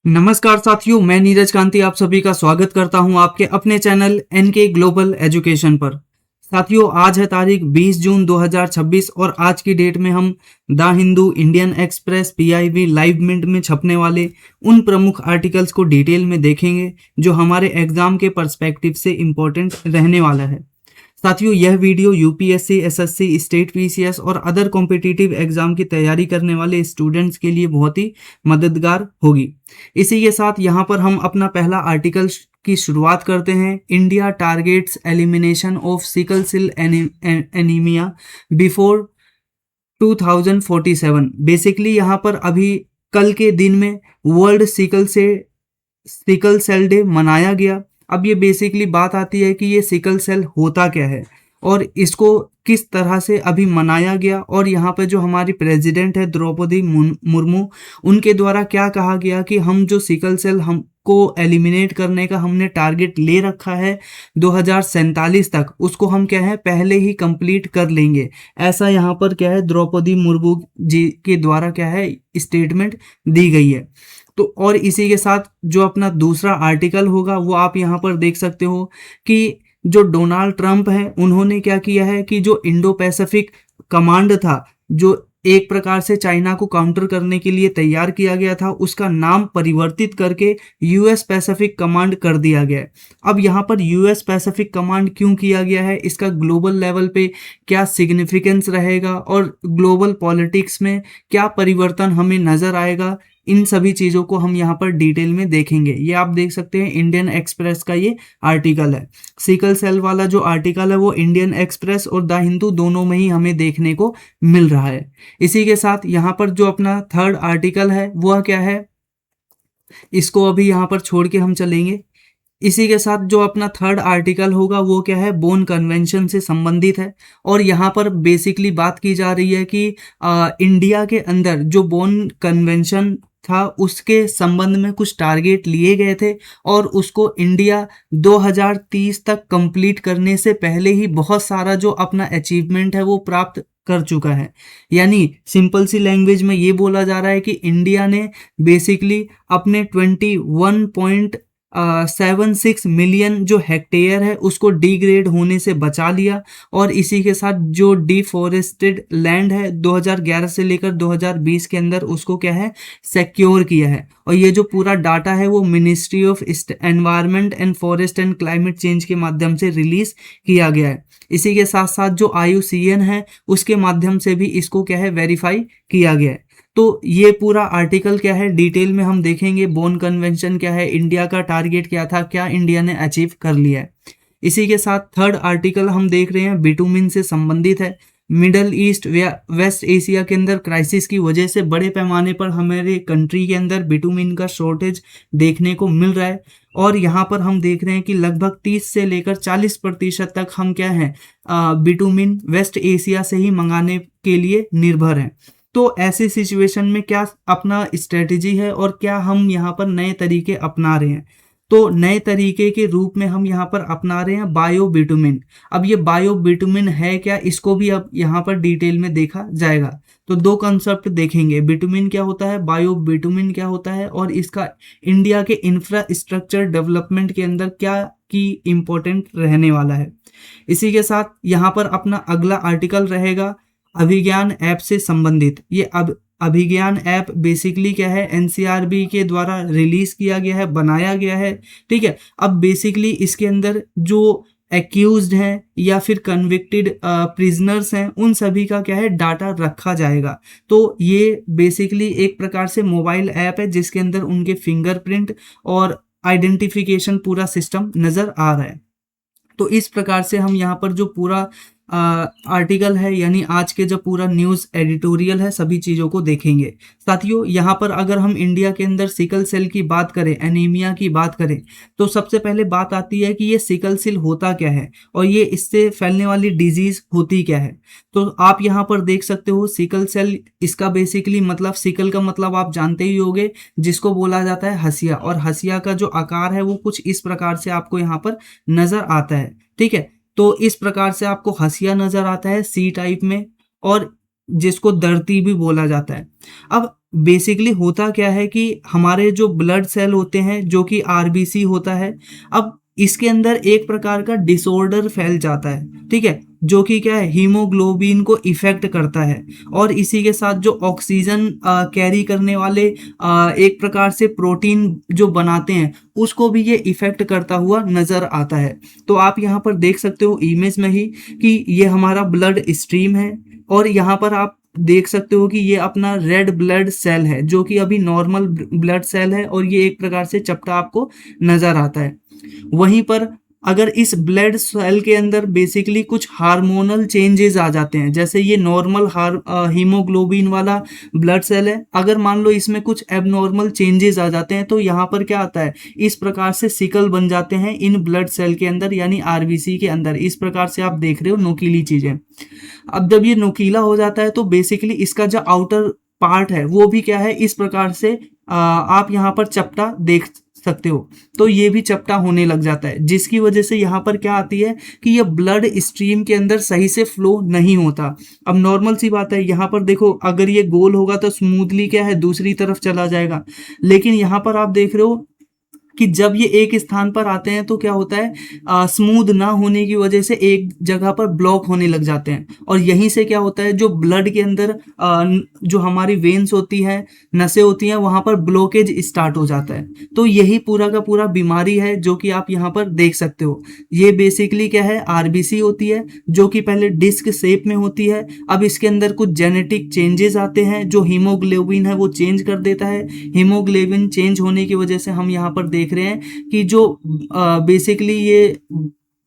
नमस्कार साथियों, मैं नीरज कांति आप सभी का स्वागत करता हूं आपके अपने चैनल एनके ग्लोबल एजुकेशन पर। साथियों, आज है तारीख 20 जून 2026 और आज की डेट में हम the Hindu, Indian Express, PIB, Live Mint में छपने वाले उन प्रमुख आर्टिकल्स को डिटेल में देखेंगे जो हमारे एग्जाम के पर्सपेक्टिव से इम्पोर्टेंट रहने वाला है। साथियों, यह video UPSC, SSC, state PCS और अदर कॉम्पिटिटिव एग्जाम की तैयारी करने वाले स्टूडेंट्स के लिए बहुत ही मददगार होगी। इसी के साथ यहाँ पर हम अपना पहला आर्टिकल की शुरुआत करते हैं। India targets elimination of sickle cell anaemia before 2047। Basically यहाँ पर अभी कल के दिन में वर्ल्ड सिकल सेल डे मनाया गया। अब ये बेसिकली बात आती है कि ये सिकल सेल होता क्या है और इसको किस तरह से अभी मनाया गया, और यहाँ पे जो हमारी प्रेसिडेंट है द्रौपदी मुर्मू, उनके द्वारा क्या कहा गया कि हम जो सिकल सेल हमको एलिमिनेट करने का हमने टारगेट ले रखा है 2047 तक, उसको हम क्या है पहले ही कंप्लीट कर लेंगे। ऐसा यहाँ पर क्या है द्रौपदी मुर्मू जी के द्वारा क्या है स्टेटमेंट दी गई है। तो और इसी के साथ जो अपना दूसरा आर्टिकल होगा वो आप यहाँ पर देख सकते हो कि जो डोनाल्ड ट्रंप है उन्होंने क्या किया है कि जो इंडो पैसिफिक कमांड था, जो एक प्रकार से चाइना को काउंटर करने के लिए तैयार किया गया था, उसका नाम परिवर्तित करके यूएस पैसिफिक कमांड कर दिया गया है। अब यहाँ पर यूएस पैसिफिक कमांड क्यों किया गया है, इसका ग्लोबल लेवल पे क्या सिग्निफिकेंस रहेगा और ग्लोबल पॉलिटिक्स में क्या परिवर्तन हमें नजर आएगा, इन सभी चीज़ों को हम यहाँ पर डिटेल में देखेंगे। ये आप देख सकते हैं इंडियन एक्सप्रेस का ये आर्टिकल है। सिकल सेल वाला जो आर्टिकल है वो इंडियन एक्सप्रेस और द हिंदू दोनों में ही हमें देखने को मिल रहा है। इसी के साथ यहाँ पर जो अपना थर्ड आर्टिकल है वह क्या है, इसको अभी यहाँ पर छोड़ के हम चलेंगे। इसी के साथ जो अपना थर्ड आर्टिकल होगा वो क्या है, बोन कन्वेंशन से संबंधित है। और यहाँ पर बेसिकली बात की जा रही है कि इंडिया के अंदर जो बोन कन्वेंशन था उसके संबंध में कुछ टारगेट लिए गए थे और उसको इंडिया 2030 तक कंप्लीट करने से पहले ही बहुत सारा जो अपना अचीवमेंट है वो प्राप्त कर चुका है। यानी सिंपल सी लैंग्वेज में ये बोला जा रहा है कि इंडिया ने बेसिकली अपने 21.76 मिलियन जो हेक्टेयर है उसको डिग्रेड होने से बचा लिया, और इसी के साथ जो डिफॉरेस्टेड लैंड है 2011 से लेकर 2020 के अंदर उसको क्या है सिक्योर किया है। और ये जो पूरा डाटा है वो ministry of environment and forest and climate change के माध्यम से रिलीज किया गया है। इसी के साथ साथ जो IUCN है उसके माध्यम से भी इसको क्या है वेरीफाई किया गया है। तो ये पूरा आर्टिकल क्या है डिटेल में हम देखेंगे। बोन कन्वेंशन क्या है, इंडिया का टारगेट क्या था, क्या इंडिया ने अचीव कर लिया है। इसी के साथ थर्ड आर्टिकल हम देख रहे हैं बिटुमिन से संबंधित है। मिडल ईस्ट या वेस्ट एशिया के अंदर क्राइसिस की वजह से बड़े पैमाने पर हमारे कंट्री के अंदर बिटुमिन का शॉर्टेज देखने को मिल रहा है, और यहाँ पर हम देख रहे हैं कि लगभग 30 से लेकर 40% तक हम क्या है बिटुमिन वेस्ट एशिया से ही मंगाने के लिए निर्भर हैं। तो ऐसी सिचुएशन में क्या अपना स्ट्रेटेजी है और क्या हम यहाँ पर नए तरीके अपना रहे हैं, तो नए तरीके के रूप में हम यहाँ पर अपना रहे हैं बायो बिटुमिन। अब ये बायो बिटुमिन है क्या, इसको भी अब यहाँ पर डिटेल में देखा जाएगा। तो दो कंसेप्ट देखेंगे, बिटुमिन क्या होता है, बायो बिटुमिन क्या होता है, और इसका इंडिया के इंफ्रास्ट्रक्चर डेवलपमेंट के अंदर क्या की इम्पोर्टेंट रहने वाला है। इसी के साथ यहाँ पर अपना अगला आर्टिकल रहेगा अभिज्ञान ऐप से संबंधित। ये अब अभिज्ञान ऐप बेसिकली क्या है एनसीआरबी के द्वारा रिलीज किया गया है, बनाया गया है। ठीक है, अब बेसिकली इसके अंदर जो एक्यूज्ड हैं या फिर कन्विक्टेड प्रिजनर्स हैं उन सभी का क्या है डाटा रखा जाएगा। तो ये बेसिकली एक प्रकार से मोबाइल ऐप है जिसके अंदर उनके फिंगरप्रिंट और आइडेंटिफिकेशन पूरा सिस्टम नजर आ रहा है। तो इस प्रकार से हम यहाँ पर जो पूरा आर्टिकल है यानी आज के जो पूरा न्यूज़ एडिटोरियल है सभी चीज़ों को देखेंगे। साथियों, यहाँ पर अगर हम इंडिया के अंदर सिकल सेल की बात करें, एनीमिया की बात करें, तो सबसे पहले बात आती है कि ये सिकल सेल होता क्या है और ये इससे फैलने वाली डिजीज होती क्या है। तो आप यहाँ पर देख सकते हो सिकल सेल, इसका बेसिकली मतलब सिकल का मतलब आप जानते ही होंगे जिसको बोला जाता है हसिया, और हसिया का जो आकार है वो कुछ इस प्रकार से आपको यहाँ पर नजर आता है। ठीक है, तो इस प्रकार से आपको हसिया नजर आता है सी टाइप में, और जिसको दर्ती भी बोला जाता है। अब बेसिकली होता क्या है कि हमारे जो ब्लड सेल होते हैं जो कि आरबीसी होता है, अब इसके अंदर एक प्रकार का डिसऑर्डर फैल जाता है, ठीक है, जो कि क्या है, हीमोग्लोबिन को इफेक्ट करता है। और इसी के साथ जो ऑक्सीजन कैरी करने वाले एक प्रकार से प्रोटीन जो बनाते हैं उसको भी ये इफेक्ट करता हुआ नजर आता है। तो आप यहाँ पर देख सकते हो इमेज में ही कि ये हमारा ब्लड स्ट्रीम है, और यहाँ पर आप देख सकते हो कि ये अपना रेड ब्लड सेल है जो कि अभी नॉर्मल ब्लड सेल है, और ये एक प्रकार से चपटा आपको नजर आता है। वहीं पर अगर इस ब्लड सेल के अंदर बेसिकली कुछ हार्मोनल चेंजेस आ जाते हैं, जैसे ये नॉर्मल हीमोग्लोबिन वाला ब्लड सेल है, अगर मान लो इसमें कुछ एबनॉर्मल चेंजेस आ जाते हैं तो यहाँ पर क्या आता है, इस प्रकार से सिकल बन जाते हैं इन ब्लड सेल के अंदर, यानी आरबीसी के अंदर। इस प्रकार से आप देख रहे हो नुकीली चीजें। अब जब ये नुकीला हो जाता है तो बेसिकली इसका जो आउटर पार्ट है वो भी क्या है, इस प्रकार से आप यहाँ पर चपटा देख सकते हो। तो ये भी चपटा होने लग जाता है, जिसकी वजह से यहाँ पर क्या आती है कि ये ब्लड स्ट्रीम के अंदर सही से फ्लो नहीं होता। अब नॉर्मल सी बात है, यहाँ पर देखो अगर ये गोल होगा तो स्मूथली क्या है दूसरी तरफ चला जाएगा, लेकिन यहाँ पर आप देख रहे हो कि जब ये एक स्थान पर आते हैं तो क्या होता है, स्मूथ ना होने की वजह से एक जगह पर ब्लॉक होने लग जाते हैं, और यहीं से क्या होता है, जो ब्लड के अंदर जो हमारी वेन्स होती है, नसें होती हैं, वहां पर ब्लॉकेज स्टार्ट हो जाता है। तो यही पूरा का पूरा बीमारी है जो कि आप यहाँ पर देख सकते हो। ये बेसिकली क्या है, आरबीसी होती है जो कि पहले डिस्क शेप में होती है। अब इसके अंदर कुछ जेनेटिक चेंजेस आते हैं जो हीमोग्लोबिन है वो चेंज कर देता है। हीमोग्लोबिन चेंज होने की वजह से हम यहाँ पर देख रहे हैं कि जो बेसिकली ये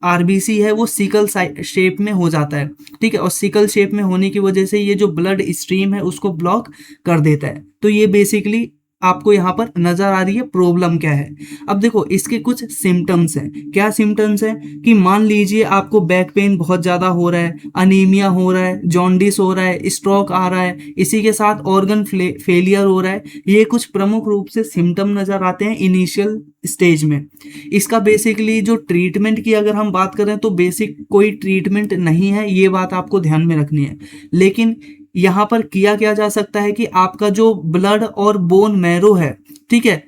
आरबीसी है वो सिकल शेप में हो जाता है, ठीक है, और सिकल शेप में होने की वजह से ये जो ब्लड स्ट्रीम है उसको ब्लॉक कर देता है। तो ये बेसिकली आपको यहाँ पर नजर आ रही है प्रॉब्लम क्या है। अब देखो इसके कुछ सिम्टम्स हैं। क्या सिम्टम्स हैं कि मान लीजिए आपको बैक पेन बहुत ज्यादा हो रहा है, अनीमिया हो रहा है, जॉन्डिस हो रहा है, स्ट्रोक आ रहा है, इसी के साथ ऑर्गन फेलियर हो रहा है। ये कुछ प्रमुख रूप से सिम्टम नजर आते हैं इनिशियल स्टेज में। इसका बेसिकली जो ट्रीटमेंट की अगर हम बात करें तो बेसिक कोई ट्रीटमेंट नहीं है, ये बात आपको ध्यान में रखनी है। लेकिन यहाँ पर किया क्या जा सकता है कि आपका जो ब्लड और बोन मैरो है, ठीक है,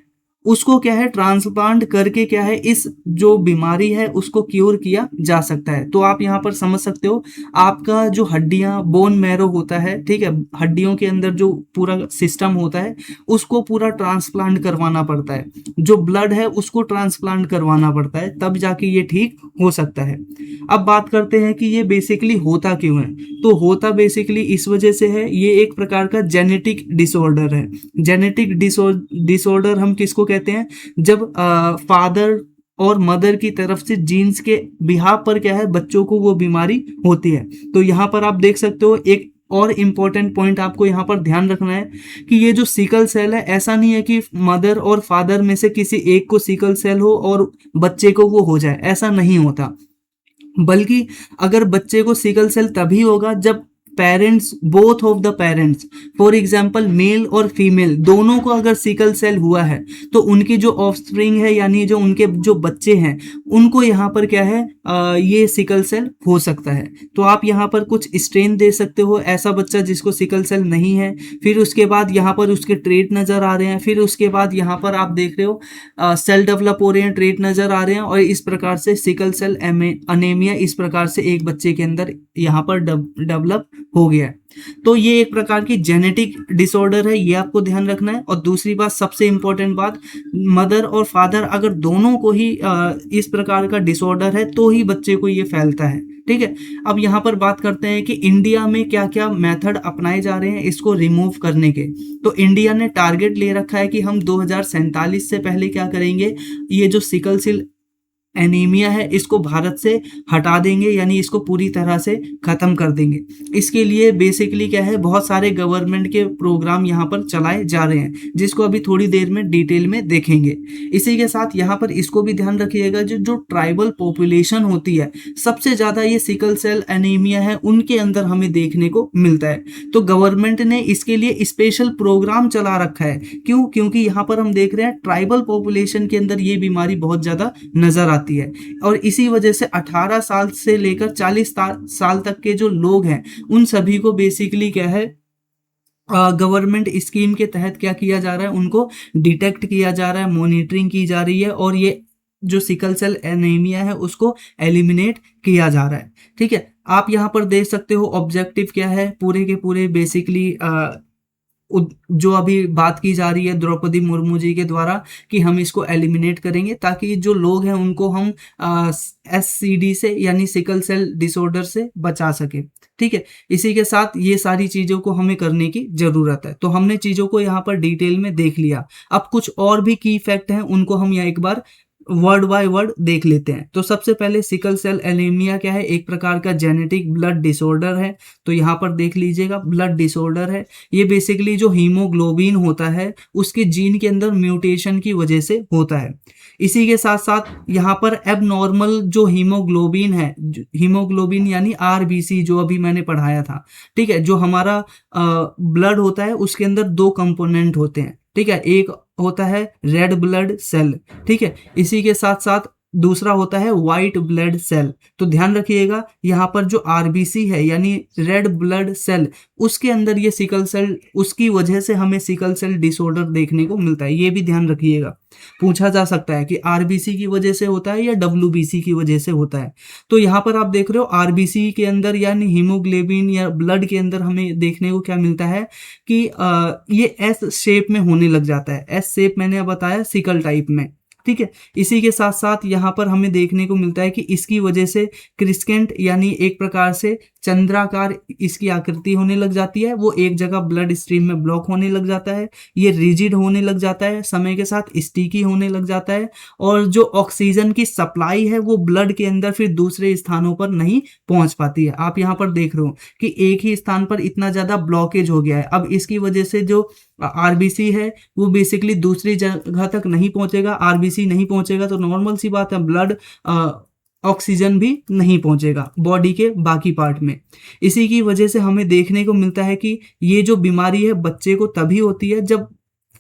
उसको क्या है ट्रांसप्लांट करके क्या है इस जो बीमारी है उसको क्योर किया जा सकता है। तो आप यहाँ पर समझ सकते हो, आपका जो हड्डियां बोन मैरो होता है, ठीक है, हड्डियों के अंदर जो पूरा सिस्टम होता है उसको पूरा ट्रांसप्लांट करवाना पड़ता है, जो ब्लड है उसको ट्रांसप्लांट करवाना पड़ता है, तब जाके ये ठीक हो सकता है। अब बात करते हैं कि ये बेसिकली होता क्यों है। तो होता बेसिकली इस वजह से है, ये एक प्रकार का जेनेटिक डिसऑर्डर है। जेनेटिक डिसऑर्डर हम किसको कहते हैं, जब फादर और मदर की तरफ से जीन्स के बिहाफ पर क्या है बच्चों को वो बीमारी होती है। तो यहाँ पर आप देख सकते हो एक और इम्पोर्टेंट पॉइंट आपको यहाँ पर ध्यान रखना है कि ये जो सिकल सेल है, ऐसा नहीं है कि मदर और फादर में से किसी एक को सिकल सेल हो और बच्चे को वो हो जाए, ऐसा नहीं होता। बल्कि अगर बच्चे को सिकल सेल तभी होगा जब parents, both of the parents, for example male और फीमेल दोनों को अगर सिकल सेल हुआ है तो उनकी जो ऑफस्प्रिंग है यानी जो उनके जो बच्चे हैं उनको यहाँ पर क्या है ये सिकल सेल हो सकता है। तो आप यहाँ पर कुछ स्ट्रेन दे सकते हो ऐसा बच्चा जिसको सिकल सेल नहीं है, फिर उसके बाद यहाँ पर उसके ट्रेट नजर आ रहे हैं, फिर उसके बाद यहाँ पर आप देख रहे हो सेल डेवलप हो रहे हैं, ट्रेट नजर आ रहे हैं, और इस प्रकार से सिकल सेल अनेमिया इस प्रकार से एक बच्चे के अंदर यहाँ पर डेवलप हो गया है। तो ये एक प्रकार की जेनेटिक डिसऑर्डर है, ये आपको ध्यान रखना है। और दूसरी बात, सबसे इंपॉर्टेंट बात, मदर और फादर अगर दोनों को ही इस प्रकार का डिसऑर्डर है तो ही बच्चे को ये फैलता है, ठीक है। अब यहाँ पर बात करते हैं कि इंडिया में क्या क्या मेथड अपनाए जा रहे हैं इसको रिमूव करने के। तो इंडिया ने टारगेट ले रखा है कि हम 2047 से पहले क्या करेंगे, ये जो सिकल सेल एनीमिया है इसको भारत से हटा देंगे, यानी इसको पूरी तरह से खत्म कर देंगे। इसके लिए बेसिकली क्या है, बहुत सारे गवर्नमेंट के प्रोग्राम यहाँ पर चलाए जा रहे हैं जिसको अभी थोड़ी देर में डिटेल में देखेंगे। इसी के साथ यहाँ पर इसको भी ध्यान रखिएगा, जो ट्राइबल पॉपुलेशन होती है सबसे ज्यादा ये सिकल सेल एनीमिया है उनके अंदर हमें देखने को मिलता है। तो गवर्नमेंट ने इसके लिए स्पेशल प्रोग्राम चला रखा है। क्यों? क्योंकि यहाँ पर हम देख रहे हैं ट्राइबल पॉपुलेशन के अंदर ये बीमारी बहुत ज्यादा नजर आती है, और इसी वजह से 18 साल से लेकर 40 साल तक के जो लोग हैं उन सभी को बेसिकली क्या है गवर्नमेंट स्कीम के तहत क्या किया जा रहा है, उनको डिटेक्ट किया जा रहा है, मॉनिटरिंग की जा रही है और ये जो सिकल सेल एनीमिया है उसको एलिमिनेट किया जा रहा है। ठीक है, आप यहाँ पर देख सकते हो ऑब्जेक्टिव क्या है पूरे के पूरे बेसिकली जो अभी बात की जा रही है द्रौपदी मुर्मू जी के द्वारा कि हम इसको एलिमिनेट करेंगे ताकि जो लोग हैं उनको हम SCD से यानी सिकल सेल डिसऑर्डर से बचा सके। ठीक है, इसी के साथ ये सारी चीज़ों को हमें करने की ज़रूरत है। तो हमने चीज़ों को यहाँ पर डिटेल में देख लिया। अब कुछ और भी की फैक्ट हैं उनको हम यहाँ एक बार वर्ड बाय वर्ड देख लेते हैं। तो सबसे पहले सिकल सेल एनीमिया क्या है, एक प्रकार का जेनेटिक ब्लड डिसऑर्डर है। तो यहाँ पर देख लीजिएगा ब्लड डिसऑर्डर है। ये बेसिकली जो हीमोग्लोबिन होता है उसके जीन के अंदर म्यूटेशन की वजह से होता है। इसी के साथ साथ यहाँ पर एबनॉर्मल जो हीमोग्लोबिन है, हीमोग्लोबिन यानी RBC जो अभी मैंने पढ़ाया था। ठीक है, जो हमारा ब्लड होता है उसके अंदर दो कंपोनेंट होते हैं। ठीक है, एक होता है रेड ब्लड सेल। ठीक है, इसी के साथ साथ दूसरा होता है व्हाइट ब्लड सेल। तो ध्यान रखिएगा यहाँ पर जो RBC है यानी रेड ब्लड सेल उसके अंदर ये सिकल सेल, उसकी वजह से हमें सिकल सेल डिसऑर्डर देखने को मिलता है। ये भी ध्यान रखिएगा, पूछा जा सकता है कि RBC की वजह से होता है या WBC की वजह से होता है। तो यहाँ पर आप देख रहे हो RBC के अंदर यानी हीमोग्लोबिन या ब्लड के अंदर हमें देखने को क्या मिलता है कि ये S शेप में होने लग जाता है। S शेप मैंने बताया सिकल टाइप में। ठीक है, इसी के साथ साथ यहाँ पर हमें देखने को मिलता है कि इसकी वजह से क्रिस्केंट यानी एक प्रकार से चंद्राकार इसकी आकृति होने लग जाती है। वो एक जगह ब्लड स्ट्रीम में ब्लॉक होने लग जाता है, ये रिजिड होने लग जाता है, समय के साथ स्टिकी होने लग जाता है और जो ऑक्सीजन की सप्लाई है वो ब्लड के अंदर फिर दूसरे स्थानों पर नहीं पहुंच पाती है। आप यहाँ पर देख रहे हो कि एक ही स्थान पर इतना ज्यादा ब्लॉकेज हो गया है। अब इसकी वजह से जो RBC है वो बेसिकली दूसरी जगह तक नहीं पहुंचेगा। RBC नहीं पहुंचेगा तो नॉर्मल सी बात है ब्लड ऑक्सीजन भी नहीं पहुंचेगा बॉडी के बाकी पार्ट में। इसी की वजह से हमें देखने को मिलता है कि ये जो बीमारी है बच्चे को तभी होती है जब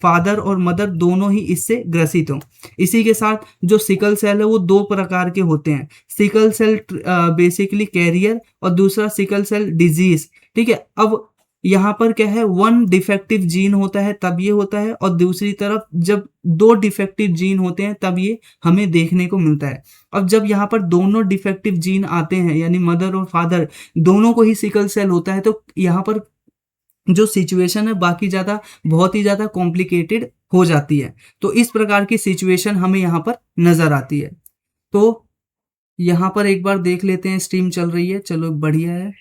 फादर और मदर दोनों ही इससे ग्रसित हों। इसी के साथ जो सिकल सेल है वो दो प्रकार के होते हैं, सिकल सेल बेसिकली कैरियर और दूसरा सिकल सेल डिजीज। ठीक है, अब यहाँ पर क्या है, वन डिफेक्टिव जीन होता है तब ये होता है और दूसरी तरफ जब दो डिफेक्टिव जीन होते हैं तब ये हमें देखने को मिलता है। अब जब यहाँ पर दोनों डिफेक्टिव जीन आते हैं यानी मदर और फादर दोनों को ही सिकल सेल होता है तो यहाँ पर जो सिचुएशन है बाकी ज़्यादा बहुत ही ज़्यादा कॉम्प्लिकेटेड हो जाती है। तो इस प्रकार की सिचुएशन हमें यहाँ पर नज़र आती है। तो यहाँ पर एक बार देख लेते हैं, स्ट्रीम चल रही है, चलो बढ़िया है।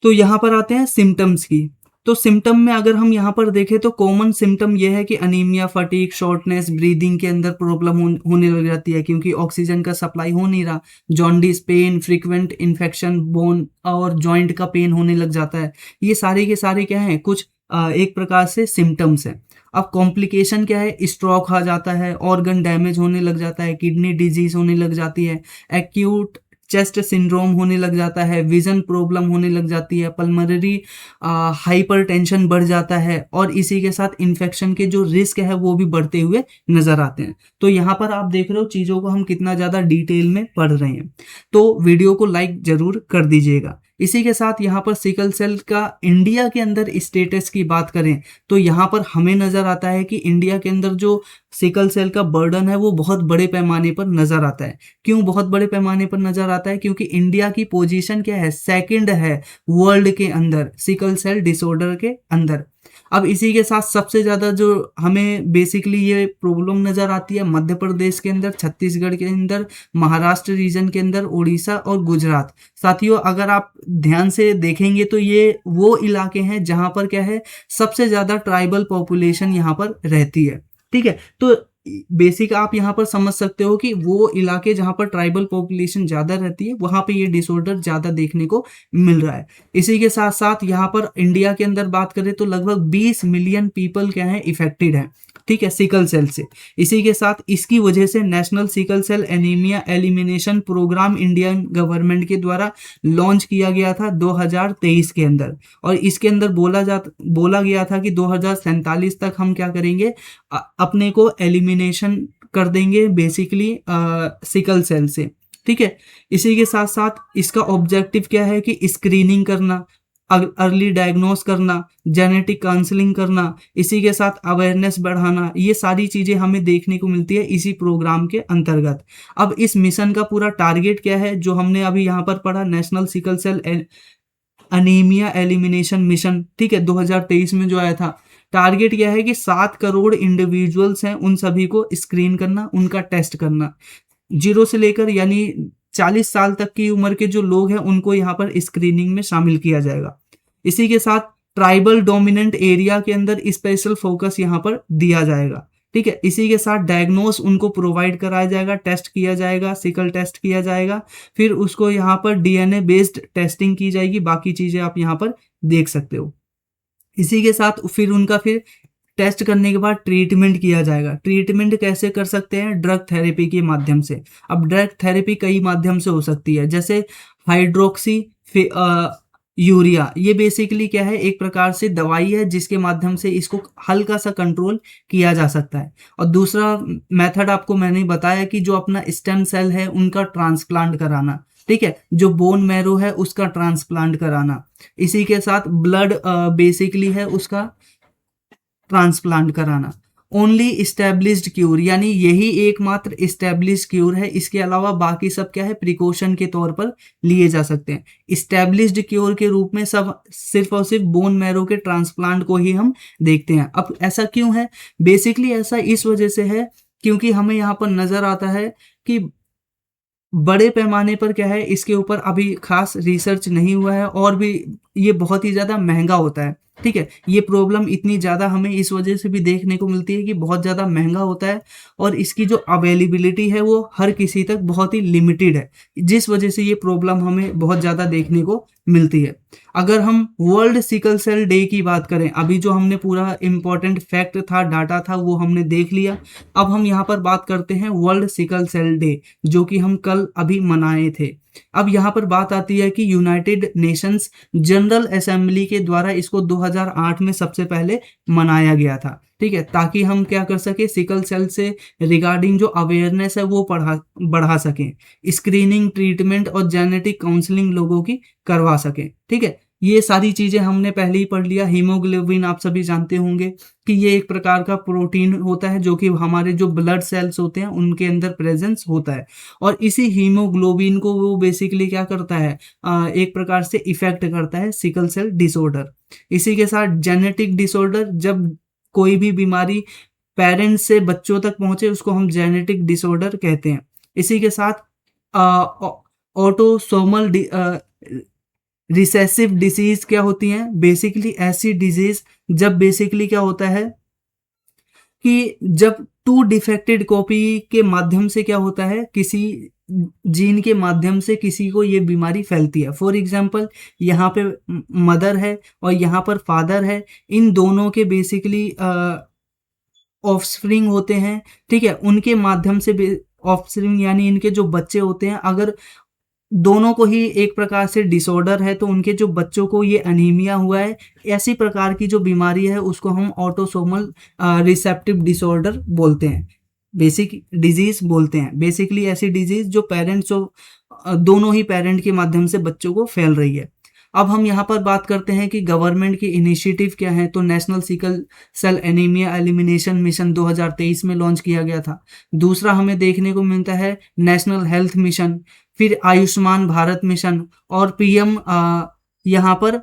तो यहाँ पर आते हैं सिम्टम्स की। तो सिम्टम में अगर हम यहाँ पर देखें तो कॉमन सिम्टम यह है कि अनीमिया, फटीग, शॉर्टनेस, ब्रीदिंग के अंदर प्रॉब्लम होने लग जाती है क्योंकि ऑक्सीजन का सप्लाई हो नहीं रहा, jaundice, pain, frequent infection, bone और जॉइंट का पेन होने लग जाता है। ये सारे के सारे क्या हैं, कुछ एक प्रकार से सिम्टम्स हैं। अब कॉम्प्लिकेशन क्या है, स्ट्रोक आ जाता है, ऑर्गन डैमेज होने लग जाता है, किडनी डिजीज होने लग जाती है, एक्यूट चेस्ट सिंड्रोम होने लग जाता है, विजन प्रॉब्लम होने लग जाती है, पल्मोनरी हाइपरटेंशन बढ़ जाता है और इसी के साथ इन्फेक्शन के जो रिस्क है वो भी बढ़ते हुए नजर आते हैं। तो यहाँ पर आप देख रहे हो चीज़ों को हम कितना ज़्यादा डिटेल में पढ़ रहे हैं। तो वीडियो को लाइक जरूर कर दीजिएगा। इसी के साथ यहाँ पर सिकल सेल का इंडिया के अंदर स्टेटस की बात करें तो यहाँ पर हमें नज़र आता है कि इंडिया के अंदर जो सिकल सेल का बर्डन है वो बहुत बड़े पैमाने पर नज़र आता है। क्यों बहुत बड़े पैमाने पर नज़र आता है? क्योंकि इंडिया की पोजीशन क्या है, सेकंड है वर्ल्ड के अंदर सिकल सेल डिसऑर्डर के अंदर। अब इसी के साथ सबसे ज़्यादा जो हमें बेसिकली ये प्रॉब्लम नज़र आती है मध्य प्रदेश के अंदर, छत्तीसगढ़ के अंदर, महाराष्ट्र रीजन के अंदर, उड़ीसा और गुजरात। साथियों अगर आप ध्यान से देखेंगे तो ये वो इलाके हैं जहाँ पर क्या है सबसे ज़्यादा ट्राइबल पॉपुलेशन यहाँ पर रहती है। ठीक है, तो बेसिक आप यहाँ पर समझ सकते हो कि वो इलाके जहाँ पर ट्राइबल पॉपुलेशन ज़्यादा रहती है वहाँ पे ये डिसऑर्डर ज़्यादा देखने को मिल रहा है। इसी के साथ साथ यहाँ पर इंडिया के अंदर बात करें तो लगभग 20 मिलियन पीपल क्या है इफेक्टेड हैं। ठीक है, सिकल सेल से। इसी के साथ इसकी वजह से national sickle cell anaemia elimination programme Indian government के द्वारा लॉन्च किया गया था 2023 के अंदर और इसके अंदर बोला गया था कि 2047 तक हम क्या करेंगे, अपने को एलिमिनेशन कर देंगे बेसिकली सिकल सेल से। ठीक है, इसी के साथ साथ इसका ऑब्जेक्टिव क्या है कि स्क्रीनिंग करना, अर्ली डायग्नोस करना, जेनेटिक काउंसलिंग करना, इसी के साथ अवेयरनेस बढ़ाना, ये सारी चीजें हमें देखने को मिलती है इसी प्रोग्राम के अंतर्गत। अब इस मिशन का पूरा टारगेट क्या है, जो हमने अभी यहाँ पर पढ़ा, national sickle cell anaemia elimination mission, ठीक है, 2023 में जो आया था। टारगेट क्या है कि 7 करोड़ इंडिविजुअल्स हैं, उन सभी को स्क्रीन करना, उनका टेस्ट करना। 0 से लेकर यानी 40 साल तक की उम्र के जो लोग हैं उनको यहाँ पर स्क्रीनिंग में शामिल किया जाएगा। इसी के साथ ट्राइबल डोमिनेंट एरिया के अंदर स्पेशल फोकस यहाँ पर दिया जाएगा, ठीक है। इसी के साथ डायग्नोस उनको प्रोवाइड कराया जाएगा, टेस्ट किया जाएगा, सिकल टेस्ट किया जाएगा, फिर उसको यहाँ पर डीएनए बेस्ड टेस्टिंग की जाएगी। बाकी चीजें आप यहाँ पर देख सकते हो। इसी के साथ फिर उनका फिर टेस्ट करने के बाद ट्रीटमेंट किया जाएगा। ट्रीटमेंट कैसे कर सकते हैं, ड्रग थेरेपी के माध्यम से। अब ड्रग थेरेपी कई माध्यम से हो सकती है, जैसे हाइड्रोक्सी यूरिया, ये बेसिकली क्या है, एक प्रकार से दवाई है जिसके माध्यम से इसको हल्का सा कंट्रोल किया जा सकता है। और दूसरा मेथड आपको मैंने बताया कि जो अपना स्टेम सेल है उनका ट्रांसप्लांट कराना, ठीक है, जो बोन मैरो है उसका ट्रांसप्लांट कराना। इसी के साथ ब्लड बेसिकली है उसका ट्रांसप्लांट कराना। ओनली इस्टेब्लिश्ड क्यूर, यानी यही एकमात्र इस्टेब्लिश क्यूर है, इसके अलावा बाकी सब क्या है, प्रिकॉशन के तौर पर लिए जा सकते हैं। इस्टेब्लिश्ड क्यूर के रूप में सब सिर्फ और सिर्फ बोन मैरो के ट्रांसप्लांट को ही हम देखते हैं। अब ऐसा क्यों है, बेसिकली ऐसा इस वजह से है क्योंकि हमें यहाँ पर नजर आता है कि बड़े पैमाने पर क्या है, इसके ऊपर अभी खास रिसर्च नहीं हुआ है, और भी ये बहुत ही ज़्यादा महंगा होता है, ठीक है। ये प्रॉब्लम इतनी ज़्यादा हमें इस वजह से भी देखने को मिलती है कि बहुत ज़्यादा महंगा होता है, और इसकी जो अवेलेबिलिटी है वो हर किसी तक बहुत ही लिमिटेड है, जिस वजह से ये प्रॉब्लम हमें बहुत ज़्यादा देखने को मिलती है। अगर हम वर्ल्ड सिकल सेल डे की बात करें, अभी जो हमने पूरा इंपॉर्टेंट फैक्ट था, डाटा था, वो हमने देख लिया। अब हम यहाँ पर बात करते हैं वर्ल्ड सिकल सेल डे, जो कि हम कल अभी मनाए थे। अब यहाँ पर बात आती है कि यूनाइटेड नेशंस जनरल असेंबली के द्वारा इसको 2008 में सबसे पहले मनाया गया था, ठीक है, ताकि हम क्या कर सके, सिकल सेल से रिगार्डिंग जो अवेयरनेस है वो बढ़ा सकें, स्क्रीनिंग, ट्रीटमेंट और जेनेटिक काउंसलिंग लोगों की करवा सकें, ठीक है। ये सारी चीजें हमने पहले ही पढ़ लिया। हीमोग्लोबिन आप सभी जानते होंगे कि ये एक प्रकार का प्रोटीन होता है जो कि हमारे जो ब्लड सेल्स होते हैं उनके अंदर प्रेजेंस होता है, और इसी हीमोग्लोबिन को वो बेसिकली क्या करता है, एक प्रकार से इफेक्ट करता है सिकल सेल डिसऑर्डर। इसी के साथ जेनेटिक डिसऑर्डर, जब कोई भी बीमारी पेरेंट्स से बच्चों तक पहुंचे उसको हम जेनेटिक डिसऑर्डर कहते हैं। इसी के साथ ऑटोसोमल रिसेसिव डिसीज क्या होती हैं, बेसिकली ऐसी डिजीज जब बेसिकली क्या होता है कि जब 2 डिफेक्टेड कॉपी के माध्यम से क्या होता है, किसी जीन के माध्यम से किसी को ये बीमारी फैलती है। फॉर एग्जांपल यहाँ पे मदर है और यहाँ पर फादर है, इन दोनों के बेसिकली ऑफस्प्रिंग होते हैं, ठीक है, उनके माध्यम से ऑफस्प्रिंग यानी इनके जो बच्चे होते हैं, अगर दोनों को ही एक प्रकार से डिसऑर्डर है तो उनके जो बच्चों को ये अनीमिया हुआ है, ऐसी प्रकार की जो बीमारी है उसको हम ऑटोसोमल रिसेप्टिव डिसऑर्डर बोलते हैं, बेसिक डिजीज बोलते हैं। बेसिकली ऐसी डिजीज जो पेरेंट्स दोनों ही पेरेंट के माध्यम से बच्चों को फैल रही है। अब हम यहाँ पर बात करते हैं कि गवर्नमेंट की इनिशिएटिव क्या है, तो national sickle cell anaemia elimination mission 2023 में लॉन्च किया गया था। दूसरा हमें देखने को मिलता है नेशनल हेल्थ मिशन, फिर आयुष्मान भारत मिशन, और पीएम यहाँ पर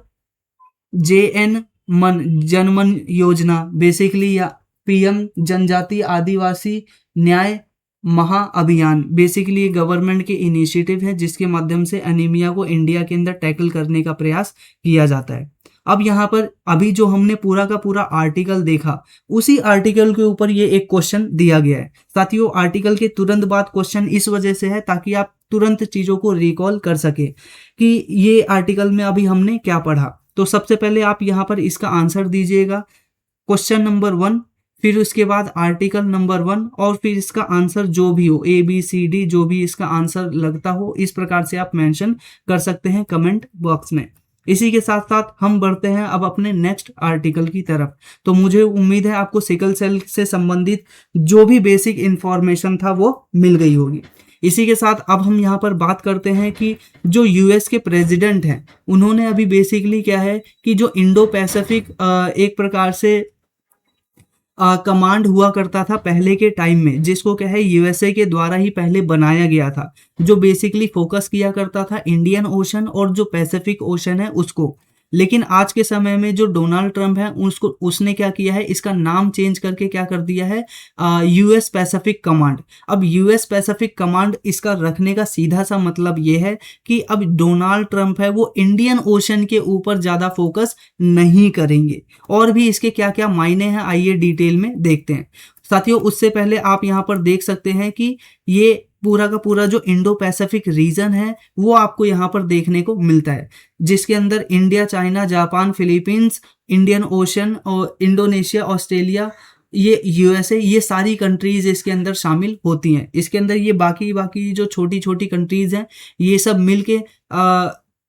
जनमन योजना, बेसिकली या पीएम जनजाति आदिवासी न्याय महाअभियान, बेसिकली गवर्नमेंट की इनिशिएटिव है जिसके माध्यम से एनीमिया को इंडिया के अंदर टैकल करने का प्रयास किया जाता है। अब यहाँ पर अभी जो हमने पूरा का पूरा आर्टिकल देखा, उसी आर्टिकल के ऊपर ये एक क्वेश्चन दिया गया है। साथियों, आर्टिकल के तुरंत बाद क्वेश्चन इस वजह से है ताकि आप तुरंत चीजों को रिकॉल कर सके कि ये आर्टिकल में अभी हमने क्या पढ़ा। तो सबसे पहले आप यहाँ पर इसका आंसर दीजिएगा, क्वेश्चन नंबर 1, फिर उसके बाद आर्टिकल नंबर 1, और फिर इसका आंसर जो भी हो, ABCD जो भी इसका आंसर लगता हो, इस प्रकार से आप मेंशन कर सकते हैं कमेंट बॉक्स में। इसी के साथ साथ हम बढ़ते हैं अब अपने नेक्स्ट आर्टिकल की तरफ। तो मुझे उम्मीद है आपको सिकल सेल से संबंधित जो भी बेसिक इंफॉर्मेशन था वो मिल गई होगी। इसी के साथ अब हम यहाँ पर बात करते हैं कि जो यूएस के प्रेसिडेंट हैं उन्होंने अभी बेसिकली क्या है कि जो इंडो पैसिफिक एक प्रकार से कमांड हुआ करता था पहले के टाइम में, जिसको क्या है यूएसए के द्वारा ही पहले बनाया गया था, जो बेसिकली फोकस किया करता था इंडियन ओशन और जो पैसिफिक ओशन है उसको। लेकिन आज के समय में जो डोनाल्ड ट्रंप है उसने क्या किया है, इसका नाम चेंज करके क्या कर दिया है, यूएस पैसिफिक कमांड। अब यूएस पैसिफिक कमांड इसका रखने का सीधा सा मतलब ये है कि अब डोनाल्ड ट्रंप है वो इंडियन ओशन के ऊपर ज्यादा फोकस नहीं करेंगे। और भी इसके क्या क्या मायने हैं आइए डिटेल में देखते हैं साथियों। उससे पहले आप यहाँ पर देख सकते हैं कि ये पूरा का पूरा जो इंडो पैसिफिक रीजन है वो आपको यहाँ पर देखने को मिलता है, जिसके अंदर India, China, Japan, Philippines, Indian ocean और इंडोनेशिया, ऑस्ट्रेलिया, ये यूएसए, ये सारी कंट्रीज इसके अंदर शामिल होती हैं। इसके अंदर ये बाकी जो छोटी छोटी कंट्रीज हैं ये सब मिलके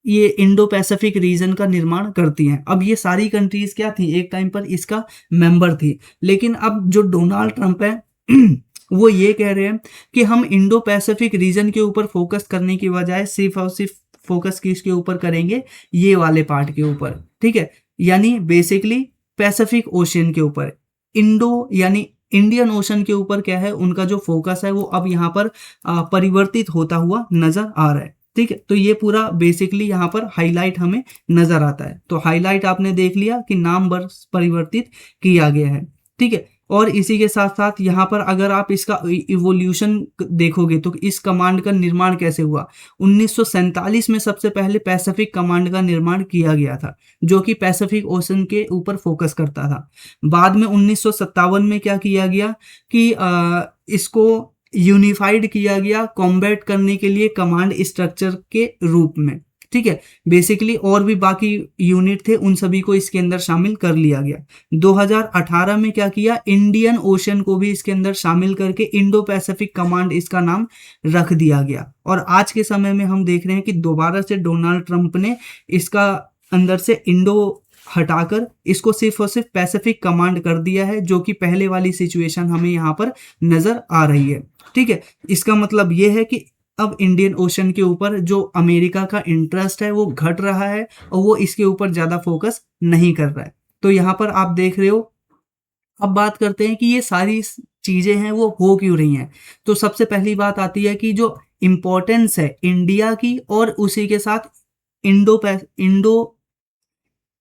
ये इंडो पैसिफिक रीजन का निर्माण करती हैं। अब ये सारी कंट्रीज क्या थी, एक टाइम पर इसका मेंबर थी। लेकिन अब जो डोनाल्ड ट्रंप है वो ये कह रहे हैं कि हम इंडो पैसिफिक रीजन के ऊपर फोकस करने की बजाय सिर्फ और सिर्फ फोकस किसके ऊपर करेंगे, ये वाले पार्ट के ऊपर, ठीक है, यानी बेसिकली पैसिफिक ओशन के ऊपर। इंडो यानी इंडियन ओशन के ऊपर क्या है उनका जो फोकस है वो अब यहाँ पर परिवर्तित होता हुआ नजर आ रहा है, ठीक है। तो ये पूरा बेसिकली यहाँ पर हाईलाइट हमें नजर आता है। तो हाईलाइट आपने देख लिया कि नाम बस परिवर्तित किया गया है, ठीक है। और इसी के साथ साथ यहाँ पर अगर आप इसका इवोल्यूशन देखोगे तो इस कमांड का निर्माण कैसे हुआ, 1947 में सबसे पहले पैसिफिक कमांड का निर्माण किया गया था, जो कि पैसिफिक ओशन के ऊपर फोकस करता था। बाद में 1957 में क्या किया गया कि इसको यूनिफाइड किया गया कॉम्बैट करने के लिए कमांड स्ट्रक्चर के रूप में, ठीक है। बेसिकली और भी बाकी यूनिट थे उन सभी को इसके अंदर शामिल कर लिया गया। 2018 में क्या किया, इंडियन ओशन को भी इसके अंदर शामिल करके इंडो पैसिफिक कमांड इसका नाम रख दिया गया। और आज के समय में हम देख रहे हैं कि दोबारा से डोनाल्ड ट्रंप ने इसका अंदर से इंडो हटाकर इसको सिर्फ और सिर्फ पैसिफिक कमांड कर दिया है, जो कि पहले वाली सिचुएशन हमें यहाँ पर नजर आ रही है, ठीक है। इसका मतलब ये है कि अब इंडियन ओशन के ऊपर जो अमेरिका का इंटरेस्ट है वो घट रहा है और वो इसके ऊपर ज्यादा फोकस नहीं कर रहा है। तो यहाँ पर आप देख रहे हो। अब बात करते हैं कि ये सारी चीजें हैं वो हो क्यों रही हैं। तो सबसे पहली बात आती है कि जो इम्पोर्टेंस है इंडिया की और उसी के साथ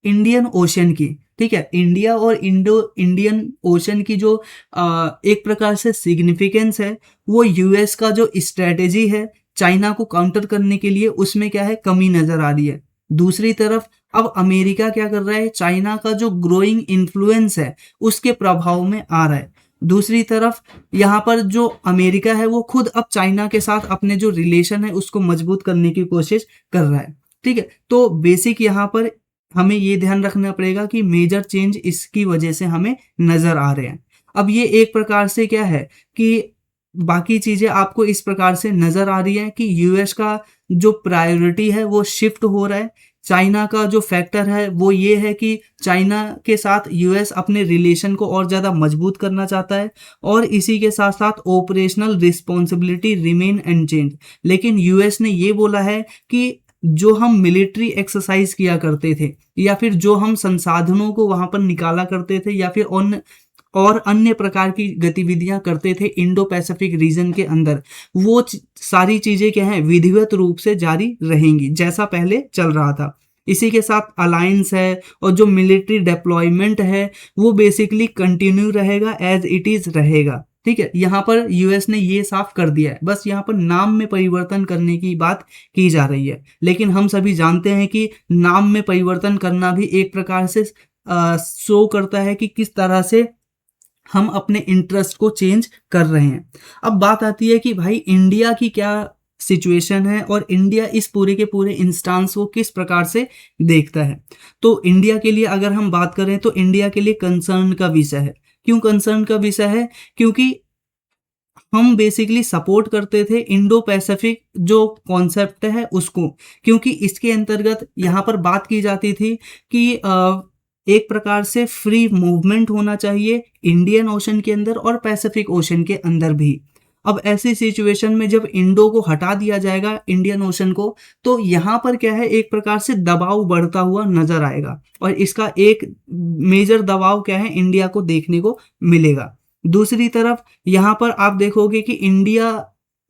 इंडियन ओशन की, ठीक है, इंडिया और इंडियन ओशन की जो एक प्रकार से सिग्निफिकेंस है वो यूएस का जो स्ट्रेटेजी है चाइना को काउंटर करने के लिए उसमें क्या है कमी नजर आ रही है। दूसरी तरफ अब अमेरिका क्या कर रहा है, चाइना का जो ग्रोइंग इन्फ्लुएंस है उसके प्रभाव में आ रहा है। दूसरी तरफ यहाँ पर जो अमेरिका है वो खुद अब चाइना के साथ अपने जो रिलेशन है उसको मजबूत करने की कोशिश कर रहा है, ठीक है। तो बेसिक यहाँ पर हमें ये ध्यान रखना पड़ेगा कि मेजर चेंज इसकी वजह से हमें नजर आ रहे हैं। अब ये एक प्रकार से क्या है कि बाकी चीजें आपको इस प्रकार से नजर आ रही है कि यूएस का जो प्रायोरिटी है वो शिफ्ट हो रहा है। चाइना का जो फैक्टर है वो ये है कि चाइना के साथ यूएस अपने रिलेशन को और ज्यादा मजबूत करना चाहता है और इसी के साथ साथ ऑपरेशनल रिस्पॉन्सिबिलिटी रिमेन अनचेंज। लेकिन यूएस ने ये बोला है कि जो हम मिलिट्री एक्सरसाइज किया करते थे या फिर जो हम संसाधनों को वहां पर निकाला करते थे या फिर और अन्य प्रकार की गतिविधियां करते थे इंडो पैसिफिक रीजन के अंदर, वो सारी चीजें क्या हैं विधिवत रूप से जारी रहेंगी जैसा पहले चल रहा था। इसी के साथ अलायंस है और जो मिलिट्री डिप्लॉयमेंट है वो बेसिकली कंटिन्यू रहेगा, एज इट इज रहेगा, ठीक है। यहाँ पर यूएस ने ये साफ कर दिया है, बस यहाँ पर नाम में परिवर्तन करने की बात की जा रही है। लेकिन हम सभी जानते हैं कि नाम में परिवर्तन करना भी एक प्रकार से शो करता है कि किस तरह से हम अपने इंटरेस्ट को चेंज कर रहे हैं। अब बात आती है कि भाई इंडिया की क्या सिचुएशन है और इंडिया इस पूरे के पूरे इंस्टांस को किस प्रकार से देखता है। तो इंडिया के लिए अगर हम बात करें तो इंडिया के लिए कंसर्न का विषय है। क्यों कंसर्न का विषय है, क्योंकि हम बेसिकली सपोर्ट करते थे इंडो पैसिफिक जो कॉन्सेप्ट है उसको, क्योंकि इसके अंतर्गत यहाँ पर बात की जाती थी कि एक प्रकार से फ्री मूवमेंट होना चाहिए इंडियन ओशन के अंदर और पैसिफिक ओशन के अंदर भी। अब ऐसी सिचुएशन में जब इंडो को हटा दिया जाएगा, इंडियन ओशन को, तो यहाँ पर क्या है, एक प्रकार से दबाव बढ़ता हुआ नजर आएगा और इसका एक मेजर दबाव क्या है, इंडिया को देखने को मिलेगा। दूसरी तरफ यहाँ पर आप देखोगे कि इंडिया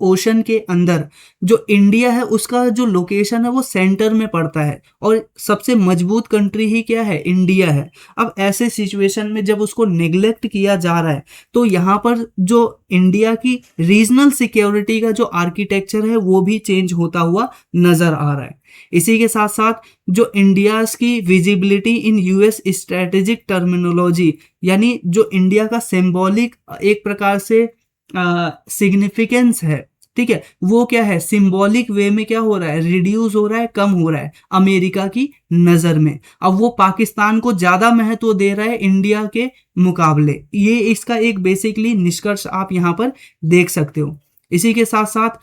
ओशन के अंदर जो इंडिया है उसका जो लोकेशन है वो सेंटर में पड़ता है और सबसे मजबूत कंट्री ही क्या है, इंडिया है। अब ऐसे सिचुएशन में जब उसको नेग्लेक्ट किया जा रहा है तो यहाँ पर जो इंडिया की रीजनल सिक्योरिटी का जो आर्किटेक्चर है वो भी चेंज होता हुआ नजर आ रहा है। इसी के साथ साथ जो इंडिया की visibility in US strategic terminology, यानी जो इंडिया का सिंबॉलिक एक प्रकार से सिग्निफिकेंस है, ठीक है, वो क्या है, सिंबॉलिक वे में क्या हो रहा है, रिड्यूस हो रहा है, कम हो रहा है अमेरिका की नजर में। अब वो पाकिस्तान को ज्यादा महत्व दे रहा है इंडिया के मुकाबले। ये इसका एक बेसिकली निष्कर्ष आप यहाँ पर देख सकते हो। इसी के साथ साथ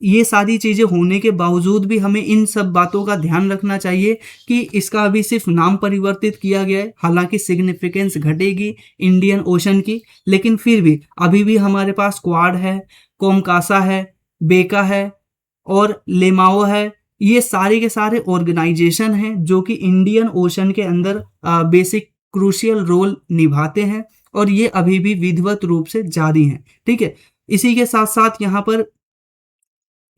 ये सारी चीजें होने के बावजूद भी हमें इन सब बातों का ध्यान रखना चाहिए कि इसका अभी सिर्फ नाम परिवर्तित किया गया है, हालांकि सिग्निफिकेंस घटेगी इंडियन ओशन की, लेकिन फिर भी अभी भी हमारे पास क्वाड है, कोमकासा है, बेका है और लेमाओ है। ये सारे के सारे ऑर्गेनाइजेशन हैं जो कि इंडियन ओशन के अंदर बेसिक क्रूशियल रोल निभाते हैं और ये अभी भी विधिवत रूप से जारी हैं, ठीक है। इसी के साथ साथ यहाँ पर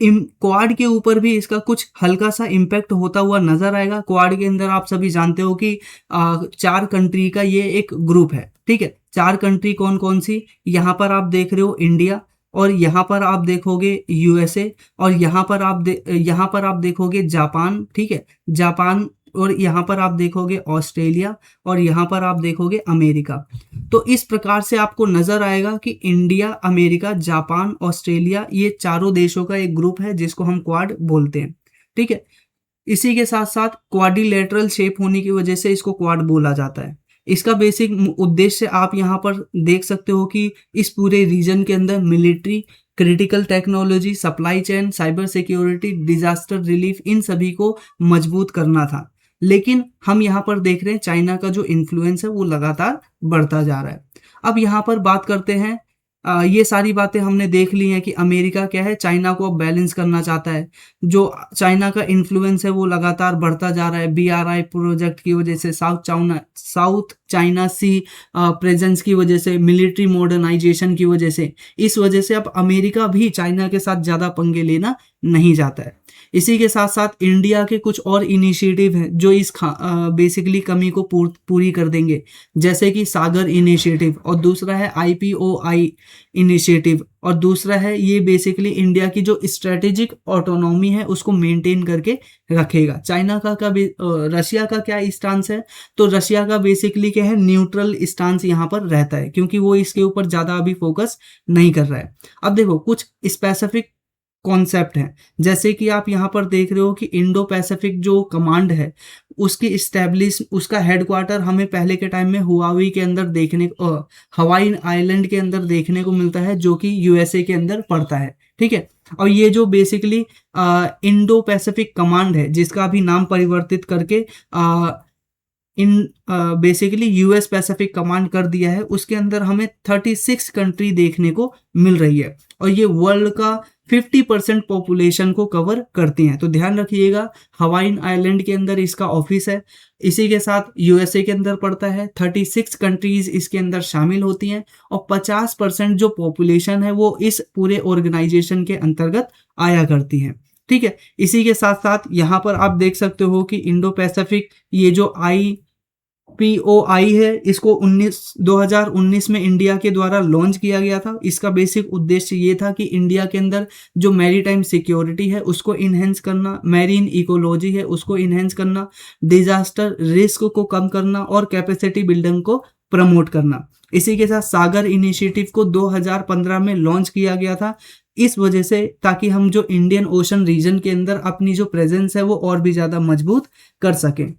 क्वाड के ऊपर भी इसका कुछ हल्का सा इम्पैक्ट होता हुआ नजर आएगा। क्वाड के अंदर आप सभी जानते हो कि 4 कंट्री का ये एक ग्रुप है, ठीक है। 4 कंट्री कौन कौन सी, यहाँ पर आप देख रहे हो इंडिया, और यहाँ पर आप देखोगे यूएसए, और यहाँ पर आप देखोगे जापान, ठीक है, जापान, और यहाँ पर आप देखोगे ऑस्ट्रेलिया, और यहाँ पर आप देखोगे अमेरिका। तो इस प्रकार से आपको नजर आएगा कि इंडिया, अमेरिका, जापान, ऑस्ट्रेलिया, ये चारों देशों का एक ग्रुप है जिसको हम क्वाड बोलते हैं, ठीक है। इसी के साथ साथ क्वाड्रिलेटरल शेप होने की वजह से इसको क्वाड बोला जाता है। इसका बेसिक उद्देश्य आप यहाँ पर देख सकते हो कि इस पूरे रीजन के अंदर military, critical technology, supply chain, cyber security, disaster relief, इन सभी को मजबूत करना था। लेकिन हम यहाँ पर देख रहे हैं चाइना का जो इन्फ्लुएंस है वो लगातार बढ़ता जा रहा है। अब यहाँ पर बात करते हैं, ये सारी बातें हमने देख ली हैं कि अमेरिका क्या है, चाइना को अब बैलेंस करना चाहता है। जो चाइना का इन्फ्लुएंस है वो लगातार बढ़ता जा रहा है BRI प्रोजेक्ट की वजह से, साउथ चाइना सी प्रेजेंस की वजह से, मिलिट्री मॉडर्नाइजेशन की वजह से। इस वजह से अब अमेरिका भी चाइना के साथ ज़्यादा पंगे लेना नहीं चाहता है। इसी के साथ साथ इंडिया के कुछ और इनिशिएटिव हैं जो इस बेसिकली कमी को पूरी कर देंगे, जैसे कि सागर इनिशिएटिव, और दूसरा है IPOI इनिशिएटिव, और दूसरा है ये बेसिकली इंडिया की जो स्ट्रेटेजिक ऑटोनॉमी है उसको मेंटेन करके रखेगा। चाइना का रशिया का क्या स्टांस है, तो रशिया का बेसिकली क्या है, न्यूट्रल स्टांस यहाँ पर रहता है, क्योंकि वो इसके ऊपर ज़्यादा अभी फोकस नहीं कर रहा है। अब देखो कुछ स्पेसिफिक कॉन्सेप्ट है, जैसे कि आप यहाँ पर देख रहे हो कि इंडो पैसिफिक जो कमांड है उसका हेडक्वार्टर हमें पहले के टाइम में हुआवी के अंदर हवाई आइलैंड के अंदर देखने को मिलता है, जो कि USA के अंदर पड़ता है, ठीक है। और ये जो बेसिकली इंडो पैसिफिक कमांड है, जिसका भी नाम परिवर्तित करके बेसिकली US पैसिफिक कमांड कर दिया है, उसके अंदर हमें 36 कंट्री देखने को मिल रही है और ये वर्ल्ड का 50% पॉपुलेशन को कवर करती हैं। तो ध्यान रखिएगा, हवाई आइलैंड के अंदर इसका ऑफिस है, इसी के साथ USA के अंदर पड़ता है, 36 कंट्रीज इसके अंदर शामिल होती हैं और 50% जो पॉपुलेशन है वो इस पूरे ऑर्गेनाइजेशन के अंतर्गत आया करती हैं, ठीक है। इसी के साथ साथ यहाँ पर आप देख सकते हो कि इंडो पैसिफिक ये जो IPOI है, इसको 2019 में इंडिया के द्वारा लॉन्च किया गया था। इसका बेसिक उद्देश्य ये था कि इंडिया के अंदर जो मैरीटाइम सिक्योरिटी है उसको इन्हेंस करना, मैरीन इकोलॉजी है उसको इन्हेंस करना, डिजास्टर रिस्क को कम करना और कैपेसिटी बिल्डिंग को प्रमोट करना। इसी के साथ सागर इनिशिएटिव को 2015 में लॉन्च किया गया था, इस वजह से ताकि हम जो इंडियन ओशन रीजन के अंदर अपनी जो प्रेजेंस है वो और भी ज़्यादा मजबूत कर सकें।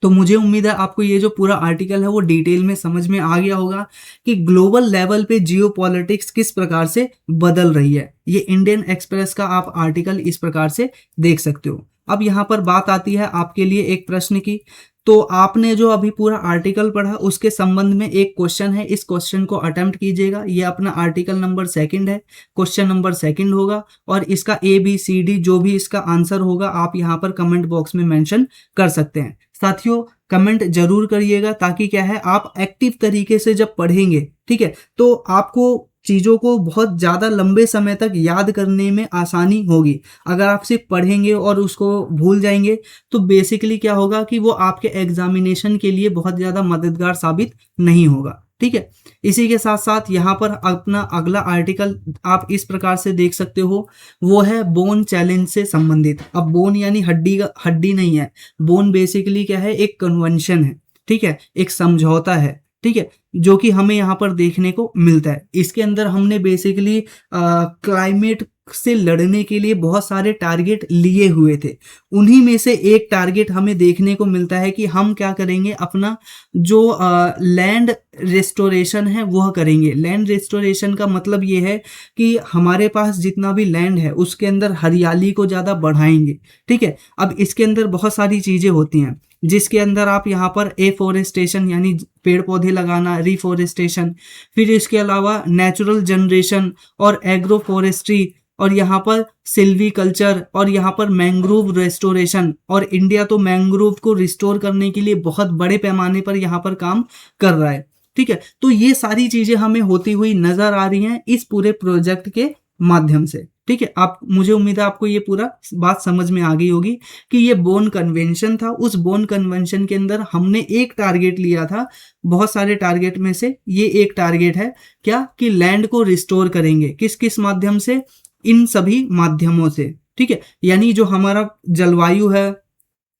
तो मुझे उम्मीद है आपको ये जो पूरा आर्टिकल है वो डिटेल में समझ में आ गया होगा कि ग्लोबल लेवल पे जियोपॉलिटिक्स किस प्रकार से बदल रही है। ये इंडियन एक्सप्रेस का आप आर्टिकल इस प्रकार से देख सकते हो। अब यहाँ पर बात आती है आपके लिए एक प्रश्न की, तो आपने जो अभी पूरा आर्टिकल पढ़ा उसके संबंध में एक क्वेश्चन है, इस क्वेश्चन को अटेम्प्ट कीजिएगा। ये अपना आर्टिकल नंबर 2 है, क्वेश्चन नंबर 2 होगा और इसका ABCD जो भी इसका आंसर होगा आप यहाँ पर कमेंट बॉक्स में मेंशन कर सकते हैं। साथियों कमेंट जरूर करिएगा, ताकि क्या है आप एक्टिव तरीके से जब पढ़ेंगे, ठीक है, तो आपको चीज़ों को बहुत ज़्यादा लंबे समय तक याद करने में आसानी होगी। अगर आप सिर्फ पढ़ेंगे और उसको भूल जाएंगे तो बेसिकली क्या होगा कि वो आपके एग्जामिनेशन के लिए बहुत ज़्यादा मददगार साबित नहीं होगा, ठीक है। इसी के साथ साथ यहाँ पर अपना अगला आर्टिकल आप इस प्रकार से देख सकते हो, वो है बोन चैलेंज से संबंधित। अब बोन यानी हड्डी नहीं है, बोन बेसिकली क्या है, एक कन्वेंशन है, ठीक है, एक समझौता है, ठीक है, जो कि हमें यहाँ पर देखने को मिलता है। इसके अंदर हमने बेसिकली क्लाइमेट से लड़ने के लिए बहुत सारे टारगेट लिए हुए थे। उन्हीं में से एक टारगेट हमें देखने को मिलता है कि हम क्या करेंगे, अपना जो लैंड रेस्टोरेशन है वह करेंगे। लैंड रेस्टोरेशन का मतलब ये है कि हमारे पास जितना भी लैंड है उसके अंदर हरियाली को ज़्यादा बढ़ाएंगे, ठीक है। अब इसके अंदर बहुत सारी चीज़ें होती हैं, जिसके अंदर आप यहाँ पर एफोरेस्टेशन यानी पेड़ पौधे लगाना, रिफोरेस्टेशन, फिर इसके अलावा नेचुरल जनरेशन और एग्रो फॉरेस्ट्री, और यहाँ पर सिल्वी कल्चर, और यहाँ पर मैंग्रोव रेस्टोरेशन। और इंडिया तो मैंग्रोव को रिस्टोर करने के लिए बहुत बड़े पैमाने पर यहाँ पर काम कर रहा है, ठीक है। तो ये सारी चीजें हमें होती हुई नजर आ रही हैं इस पूरे प्रोजेक्ट के माध्यम से, ठीक है। आप, मुझे उम्मीद है आपको ये पूरा बात समझ में आ गई होगी कि ये बोन कन्वेंशन था। उस बोन कन्वेंशन के अंदर हमने एक टारगेट लिया था, बहुत सारे टारगेट में से ये एक टारगेट है क्या, कि लैंड को रिस्टोर करेंगे। किस किस माध्यम से, इन सभी माध्यमों से, ठीक है। यानी जो हमारा जलवायु है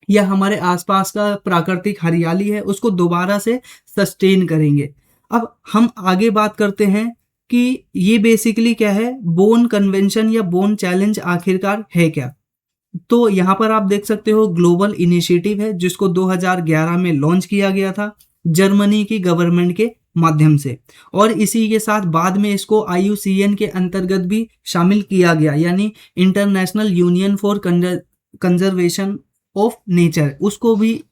या हमारे आसपास का प्राकृतिक हरियाली है उसको दोबारा से सस्टेन करेंगे। अब हम आगे बात करते हैं कि ये बेसिकली क्या है, बोन कन्वेंशन या बोन चैलेंज आखिरकार है क्या। तो यहाँ पर आप देख सकते हो ग्लोबल इनिशिएटिव है, जिसको 2011 में लॉन्च किया गया था जर्मनी की गवर्नमेंट के माध्यम से, और इसी के साथ बाद में इसको IUCN के अंतर्गत भी शामिल किया गया, यानी international union for conservation of nature, उसको भी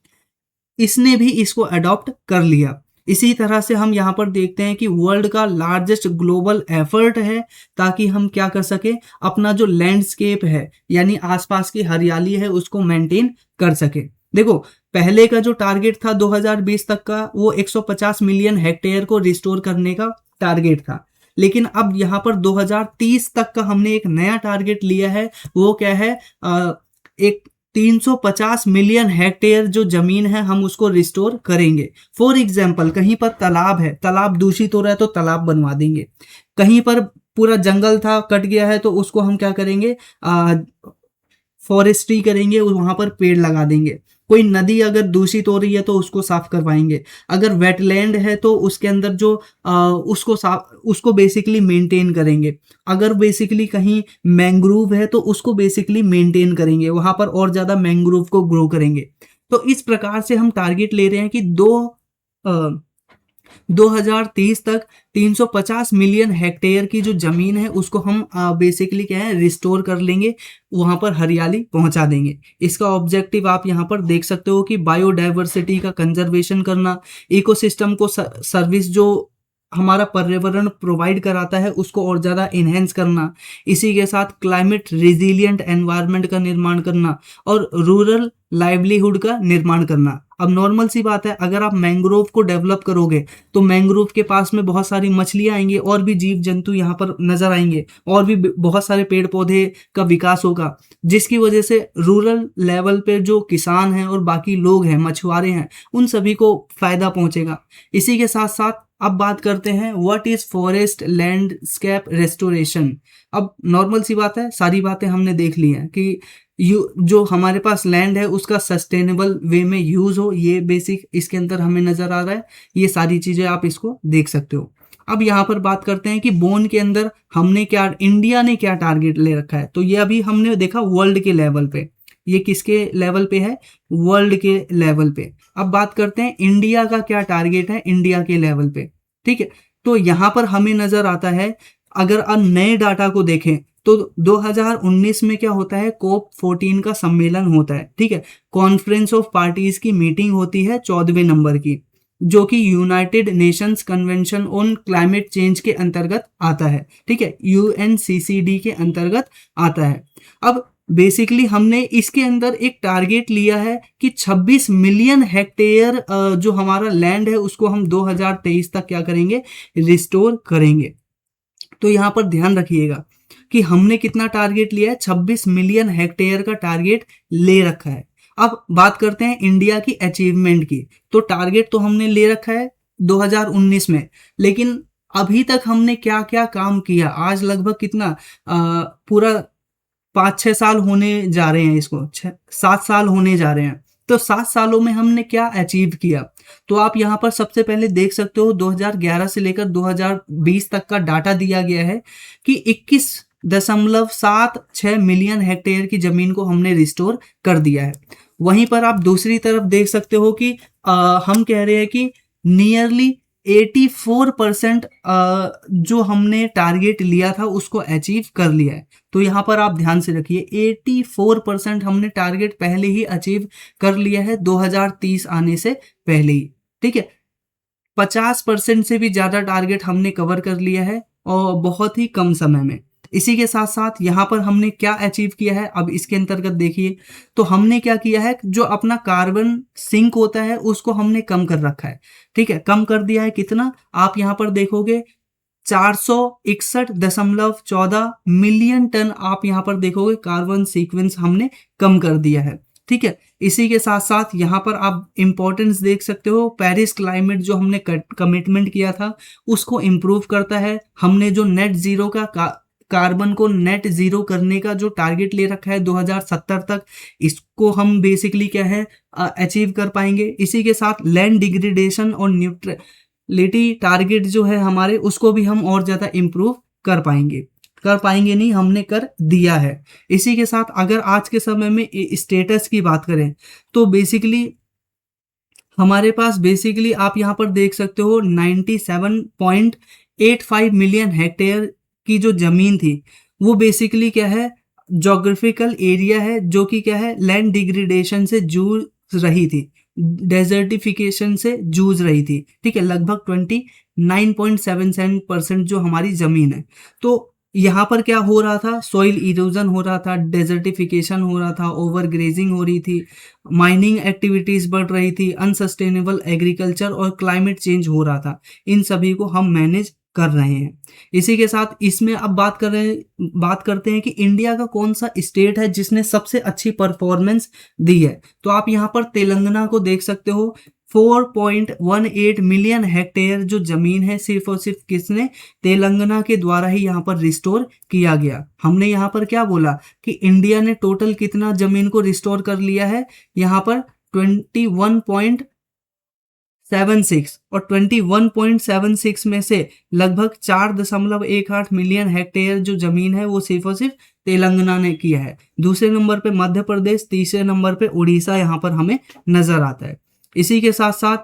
इसने भी इसको अडॉप्ट कर लिया। इसी तरह से हम यहाँ पर देखते हैं कि वर्ल्ड का लार्जेस्ट ग्लोबल एफर्ट है, ताकि हम क्या कर सके, अपना जो लैंडस्केप है यानी आसपास की हरियाली है उसको मेंटेन कर सके। देखो पहले का जो टारगेट था 2020 तक का, वो 150 मिलियन हेक्टेयर को रिस्टोर करने का टारगेट था, लेकिन अब यहाँ पर 2030 तक का हमने एक नया टारगेट लिया है। वो क्या है, एक 350 मिलियन हेक्टेयर जो जमीन है हम उसको रिस्टोर करेंगे। फॉर एग्जाम्पल, कहीं पर तालाब है, तालाब दूषित हो रहा है तो तालाब बनवा देंगे। कहीं पर पूरा जंगल था, कट गया है, तो उसको हम क्या करेंगे, फॉरेस्ट्री करेंगे, वहां पर पेड़ लगा देंगे। कोई नदी अगर दूषित हो रही है तो उसको साफ करवाएंगे। अगर वेटलैंड है तो उसके अंदर जो उसको बेसिकली मेंटेन करेंगे। अगर बेसिकली कहीं मैंग्रोव है तो उसको बेसिकली मेंटेन करेंगे, वहां पर और ज्यादा मैंग्रोव को ग्रो करेंगे। तो इस प्रकार से हम टारगेट ले रहे हैं कि 2030 तक 350 मिलियन हेक्टेयर की जो जमीन है उसको हम बेसिकली क्या है, रिस्टोर कर लेंगे, वहां पर हरियाली पहुंचा देंगे। इसका ऑब्जेक्टिव आप यहां पर देख सकते हो कि बायोडाइवर्सिटी का कंजर्वेशन करना, इकोसिस्टम को सर्विस जो हमारा पर्यावरण प्रोवाइड कराता है उसको और ज़्यादा इन्हेंस करना, इसी के साथ क्लाइमेट रिजिलियंट एनवायरनमेंट का निर्माण करना और रूरल लाइवलीहुड का निर्माण करना। अब नॉर्मल सी बात है, अगर आप मैंग्रोव को डेवलप करोगे तो मैंग्रोव के पास में बहुत सारी मछलियां आएंगी और भी जीव जंतु यहाँ पर नजर आएंगे, और भी बहुत सारे पेड़ पौधे का विकास होगा, जिसकी वजह से रूरल लेवल पे जो किसान हैं और बाकी लोग हैं, मछुआरे हैं, उन सभी को फायदा पहुंचेगा। इसी के साथ साथ अब बात करते हैं what is forest landscape restoration. अब नॉर्मल सी बात है, सारी बातें हमने देख ली हैं कि जो हमारे पास लैंड है उसका सस्टेनेबल वे में यूज हो, ये बेसिक इसके अंदर हमें नजर आ रहा है। ये सारी चीजें आप इसको देख सकते हो। अब यहाँ पर बात करते हैं कि बोन के अंदर हमने क्या, इंडिया ने क्या टारगेट ले रखा है। तो ये अभी हमने देखा वर्ल्ड के लेवल पे, ये किसके लेवल पे है, वर्ल्ड के लेवल पे। अब बात करते हैं इंडिया का क्या टारगेट है, इंडिया के लेवल पे, ठीक है। तो यहाँ पर हमें नजर आता है, अगर अब नए डाटा को देखें तो 2019 में क्या होता है, कोप 14 का सम्मेलन होता है, ठीक है, कॉन्फ्रेंस ऑफ पार्टीज की मीटिंग होती है 14वें नंबर की, जो कि United Nations convention on climate change के अंतर्गत आता है, ठीक है, यूएनसीसीडी के अंतर्गत आता है। अब बेसिकली हमने इसके अंदर एक टारगेट लिया है कि 26 मिलियन हेक्टेयर जो हमारा लैंड है उसको हम 2023 तक क्या करेंगे, रिस्टोर करेंगे। तो यहाँ पर ध्यान रखिएगा कि हमने कितना टारगेट लिया है, 26 मिलियन हेक्टेयर का टारगेट ले रखा है। अब बात करते हैं इंडिया की अचीवमेंट की। तो टारगेट तो हमने ले रखा है 2019 में, लेकिन अभी तक हमने क्या क्या काम किया, आज लगभग कितना पूरा 5-6 साल होने जा रहे हैं, इसको 7 साल होने जा रहे हैं। तो 7 सालों में हमने क्या अचीव किया, तो आप यहाँ पर सबसे पहले देख सकते हो 2011 से लेकर 2020 तक का डाटा दिया गया है कि 21.76 मिलियन हेक्टेयर की जमीन को हमने रिस्टोर कर दिया है। वहीं पर आप दूसरी तरफ देख सकते हो कि हम कह रहे हैं कि नियरली 84% जो हमने टारगेट लिया था उसको अचीव कर लिया है। तो यहाँ पर आप ध्यान से रखिए 84% हमने टारगेट पहले ही अचीव कर लिया है 2030 आने से पहले ही, ठीक है। 50% से भी ज्यादा टारगेट हमने कवर कर लिया है और बहुत ही कम समय में। इसी के साथ साथ यहाँ पर हमने क्या अचीव किया है, अब इसके अंतर्गत देखिए तो हमने क्या किया है, जो अपना कार्बन सिंक होता है उसको हमने कम कर रखा है, ठीक है, कम कर दिया है। कितना, आप यहाँ पर देखोगे 461.14 मिलियन टन आप यहाँ पर देखोगे कार्बन सीक्वेंस हमने कम कर दिया है, ठीक है। इसी के साथ साथ यहाँ पर आप इंपॉर्टेंस देख सकते हो, पेरिस क्लाइमेट जो हमने कमिटमेंट किया था उसको इम्प्रूव करता है। हमने जो नेट जीरो का कार्बन को नेट जीरो करने का जो टारगेट ले रखा है 2070 तक, इसको हम बेसिकली क्या है अचीव कर पाएंगे। इसी के साथ लैंड डिग्रेडेशन और न्यूट्रलिटी टारगेट जो है हमारे, उसको भी हम और ज्यादा इम्प्रूव कर पाएंगे नहीं, हमने कर दिया है। इसी के साथ अगर आज के समय में स्टेटस की बात करें तो बेसिकली हमारे पास बेसिकली आप यहाँ पर देख सकते हो 97.85 मिलियन हेक्टेयर की जो जमीन थी वो बेसिकली क्या है, जोग्राफिकल एरिया है जो कि क्या है लैंड डिग्रेडेशन से जूझ रही थी, डेजर्टिफिकेशन से जूझ रही थी, ठीक है। लगभग 29.77% जो हमारी जमीन है। तो यहाँ पर क्या हो रहा था, सॉइल इरोजन हो रहा था, डेजर्टिफिकेशन हो रहा था, ओवर ग्रेजिंग हो रही थी, माइनिंग एक्टिविटीज बढ़ रही थी, अनसस्टेनेबल एग्रीकल्चर और क्लाइमेट चेंज हो रहा था। इन सभी को हम मैनेज कर रहे हैं। इसी के साथ इसमें अब बात करते हैं कि इंडिया का कौन सा स्टेट है जिसने सबसे अच्छी परफॉर्मेंस दी है। तो आप यहाँ पर तेलंगाना को देख सकते हो, 4.18 मिलियन हेक्टेयर जो जमीन है सिर्फ और सिर्फ किसने, तेलंगाना के द्वारा ही यहाँ पर रिस्टोर किया गया। हमने यहाँ पर क्या बोला कि इंडिया ने टोटल कितना जमीन को रिस्टोर कर लिया है, यहाँ पर 21.76 और 21.76 में से लगभग 4.18 मिलियन हेक्टेयर जो जमीन है वो सिर्फ और सिर्फ तेलंगाना ने किया है। दूसरे नंबर पे मध्य प्रदेश, तीसरे नंबर पे उड़ीसा यहाँ पर हमें नजर आता है। इसी के साथ साथ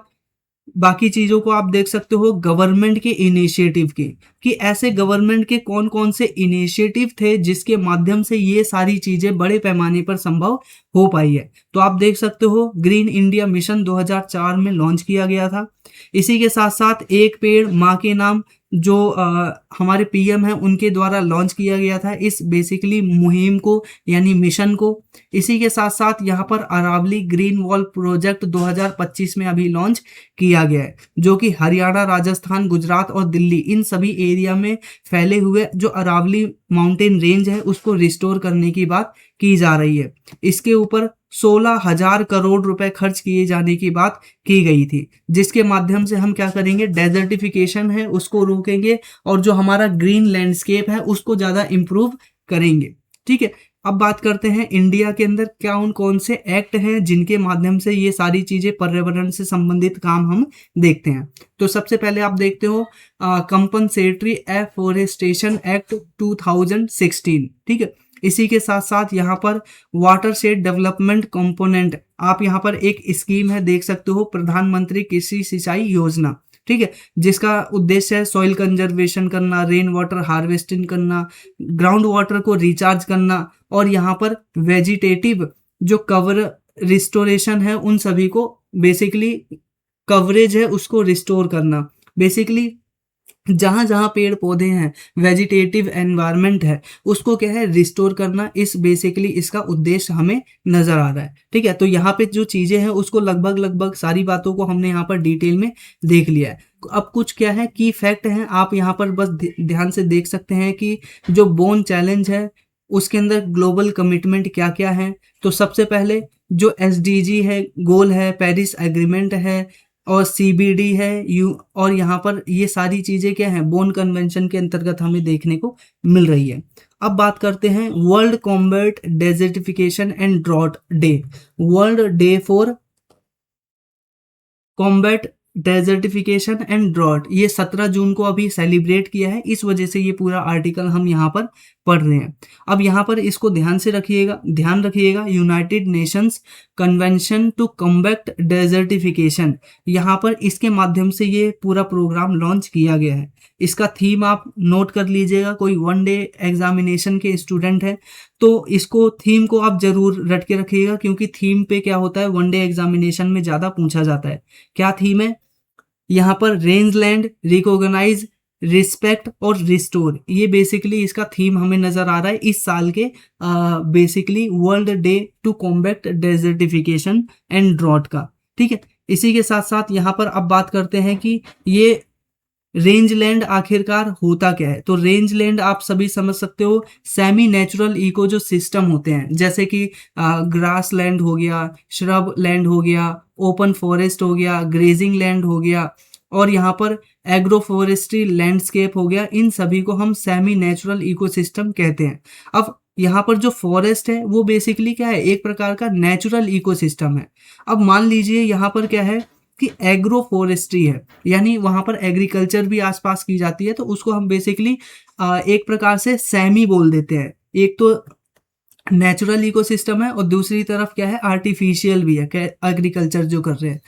बाकी चीजों को आप देख सकते हो गवर्नमेंट के इनिशिएटिव की, कि ऐसे गवर्नमेंट के कौन कौन से इनिशिएटिव थे जिसके माध्यम से ये सारी चीजें बड़े पैमाने पर संभव हो पाई है। तो आप देख सकते हो ग्रीन इंडिया मिशन 2004 में लॉन्च किया गया था। इसी के साथ साथ एक पेड़ माँ के नाम जो हमारे पीएम है उनके द्वारा लॉन्च किया गया था इस बेसिकली मुहिम को यानी मिशन को। इसी के साथ साथ यहाँ पर अरावली ग्रीन वॉल प्रोजेक्ट 2025 में अभी लॉन्च किया गया है, जो कि हरियाणा, राजस्थान, गुजरात और दिल्ली इन सभी एरिया में फैले हुए जो अरावली माउंटेन रेंज है उसको रिस्टोर करने की बात की जा रही है। इसके ऊपर 16,000 करोड़ रुपए खर्च किए जाने की बात की गई थी, जिसके माध्यम से हम क्या करेंगे, डेजर्टिफिकेशन है उसको रोकेंगे और जो हमारा ग्रीन लैंडस्केप है उसको ज्यादा इंप्रूव करेंगे, ठीक है। अब बात करते हैं इंडिया के अंदर क्या कौन से एक्ट हैं जिनके माध्यम से ये सारी चीजें पर्यावरण से संबंधित काम हम देखते हैं। तो सबसे पहले आप देखते हो कंपनसेटरी एफोरेस्टेशन एक्ट 2016, ठीक है। इसी के साथ साथ यहाँ पर वाटरशेड डेवलपमेंट कंपोनेंट, आप यहाँ पर एक स्कीम है देख सकते हो, प्रधानमंत्री कृषि सिंचाई योजना, ठीक है, जिसका उद्देश्य है सॉइल कंजर्वेशन करना, रेन वाटर हार्वेस्टिंग करना, ग्राउंड वाटर को रिचार्ज करना, और यहाँ पर वेजिटेटिव जो कवर रिस्टोरेशन है उन सभी को बेसिकली कवरेज है उसको रिस्टोर करना। बेसिकली जहां जहां पेड़ पौधे हैं, वेजिटेटिव एनवायरनमेंट है, उसको क्या है रिस्टोर करना। इस बेसिकली इसका उद्देश्य हमें नजर आ रहा है। ठीक है, तो यहाँ पे जो चीजें हैं उसको लगभग लगभग सारी बातों को हमने यहाँ पर डिटेल में देख लिया है। अब कुछ क्या है की फैक्ट हैं, आप यहाँ पर बस ध्यान से देख सकते हैं कि जो बोन चैलेंज है उसके अंदर ग्लोबल कमिटमेंट क्या क्या है। तो सबसे पहले जो एसडीजी है, गोल है, पेरिस एग्रीमेंट है, और सीबीडी है और यहाँ पर ये सारी चीजें क्या हैं, बोन कन्वेंशन के अंतर्गत हमें देखने को मिल रही है। अब बात करते हैं world combat desertification and drought day. World day for combat desertification and drought, ये 17 जून को अभी सेलिब्रेट किया है, इस वजह से ये पूरा आर्टिकल हम यहाँ पर पढ़ रहे हैं। अब यहाँ पर इसको ध्यान से रखिएगा, ध्यान रखिएगा, United Nations convention to combat desertification, यहाँ पर इसके माध्यम से ये पूरा प्रोग्राम लॉन्च किया गया है। इसका थीम आप नोट कर लीजिएगा, कोई वन डे एग्जामिनेशन के स्टूडेंट है तो इसको थीम को आप जरूर रट के रखिएगा, क्योंकि थीम पे क्या होता है वन डे एग्जामिनेशन में ज्यादा पूछा जाता है। क्या थीम है यहाँ पर? रेंज लैंड, रिकॉग्नाइज, रिस्पेक्ट और रिस्टोर, ये बेसिकली इसका थीम हमें नजर आ रहा है इस साल के basically world day to combat desertification and drought का। ठीक है, इसी के साथ साथ यहाँ पर अब बात करते हैं कि ये रेंज लैंड आखिरकार होता क्या है। तो रेंज लैंड आप सभी समझ सकते हो, सेमी नेचुरल इको जो सिस्टम होते हैं, जैसे कि ग्रास लैंड हो गया, श्रब लैंड हो गया, ओपन फॉरेस्ट हो गया, ग्रेजिंग लैंड हो गया, और यहाँ पर एग्रो फॉरेस्ट्री लैंडस्केप हो गया। इन सभी को हम सेमी नेचुरल इकोसिस्टम कहते हैं। अब यहाँ पर जो फॉरेस्ट है वो बेसिकली क्या है, एक प्रकार का नेचुरल इकोसिस्टम है। अब मान लीजिए यहाँ पर क्या है कि एग्रो फॉरेस्ट्री है, यानी वहां पर एग्रीकल्चर भी आसपास की जाती है, तो उसको हम बेसिकली एक प्रकार से सेमी बोल देते हैं। एक तो नेचुरल इकोसिस्टम है और दूसरी तरफ क्या है, आर्टिफिशियल भी है, एग्रीकल्चर जो कर रहे हैं।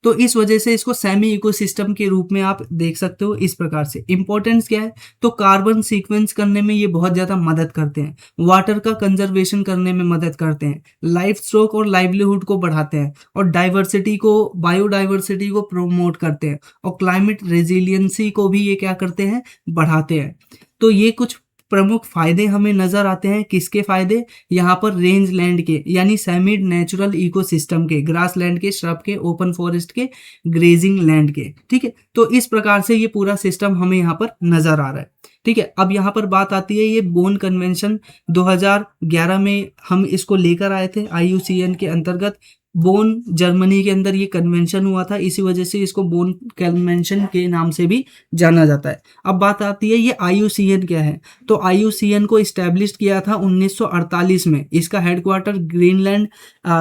तो इस वजह से इसको सेमी इकोसिस्टम के रूप में आप देख सकते हो। इस प्रकार से इंपॉर्टेंस क्या है, तो कार्बन सीक्वेंस करने में ये बहुत ज्यादा मदद करते हैं, वाटर का कंजर्वेशन करने में मदद करते हैं, लाइफ स्टॉक और लाइवलीहुड को बढ़ाते हैं, और डाइवर्सिटी को, बायोडाइवर्सिटी को प्रोमोट करते हैं, और क्लाइमेट रेजिलियंसी को भी ये क्या करते हैं, बढ़ाते हैं। तो ये कुछ प्रमुख फायदे हमें नजर आते हैं। किसके फायदे? यहाँ पर रेंज लैंड के, यानी सेमी नेचुरल इकोसिस्टम के, ग्रास लैंड के, श्रब के, ओपन फॉरेस्ट के, ग्रेजिंग लैंड के। ठीक है, तो इस प्रकार से ये पूरा सिस्टम हमें यहाँ पर नजर आ रहा है। ठीक है, अब यहाँ पर बात आती है ये बोन कन्वेंशन 2011 में हम इसको लेकर आए थे IUCN के अंतर्गत। बोन जर्मनी के अंदर ये कन्वेंशन हुआ था, इसी वजह से इसको बोन कन्वेंशन के नाम से भी जाना जाता है। अब बात आती है ये IUCN क्या है। तो IUCN को इस्टेब्लिश किया था 1948 में। इसका हेडक्वार्टर ग्रीनलैंड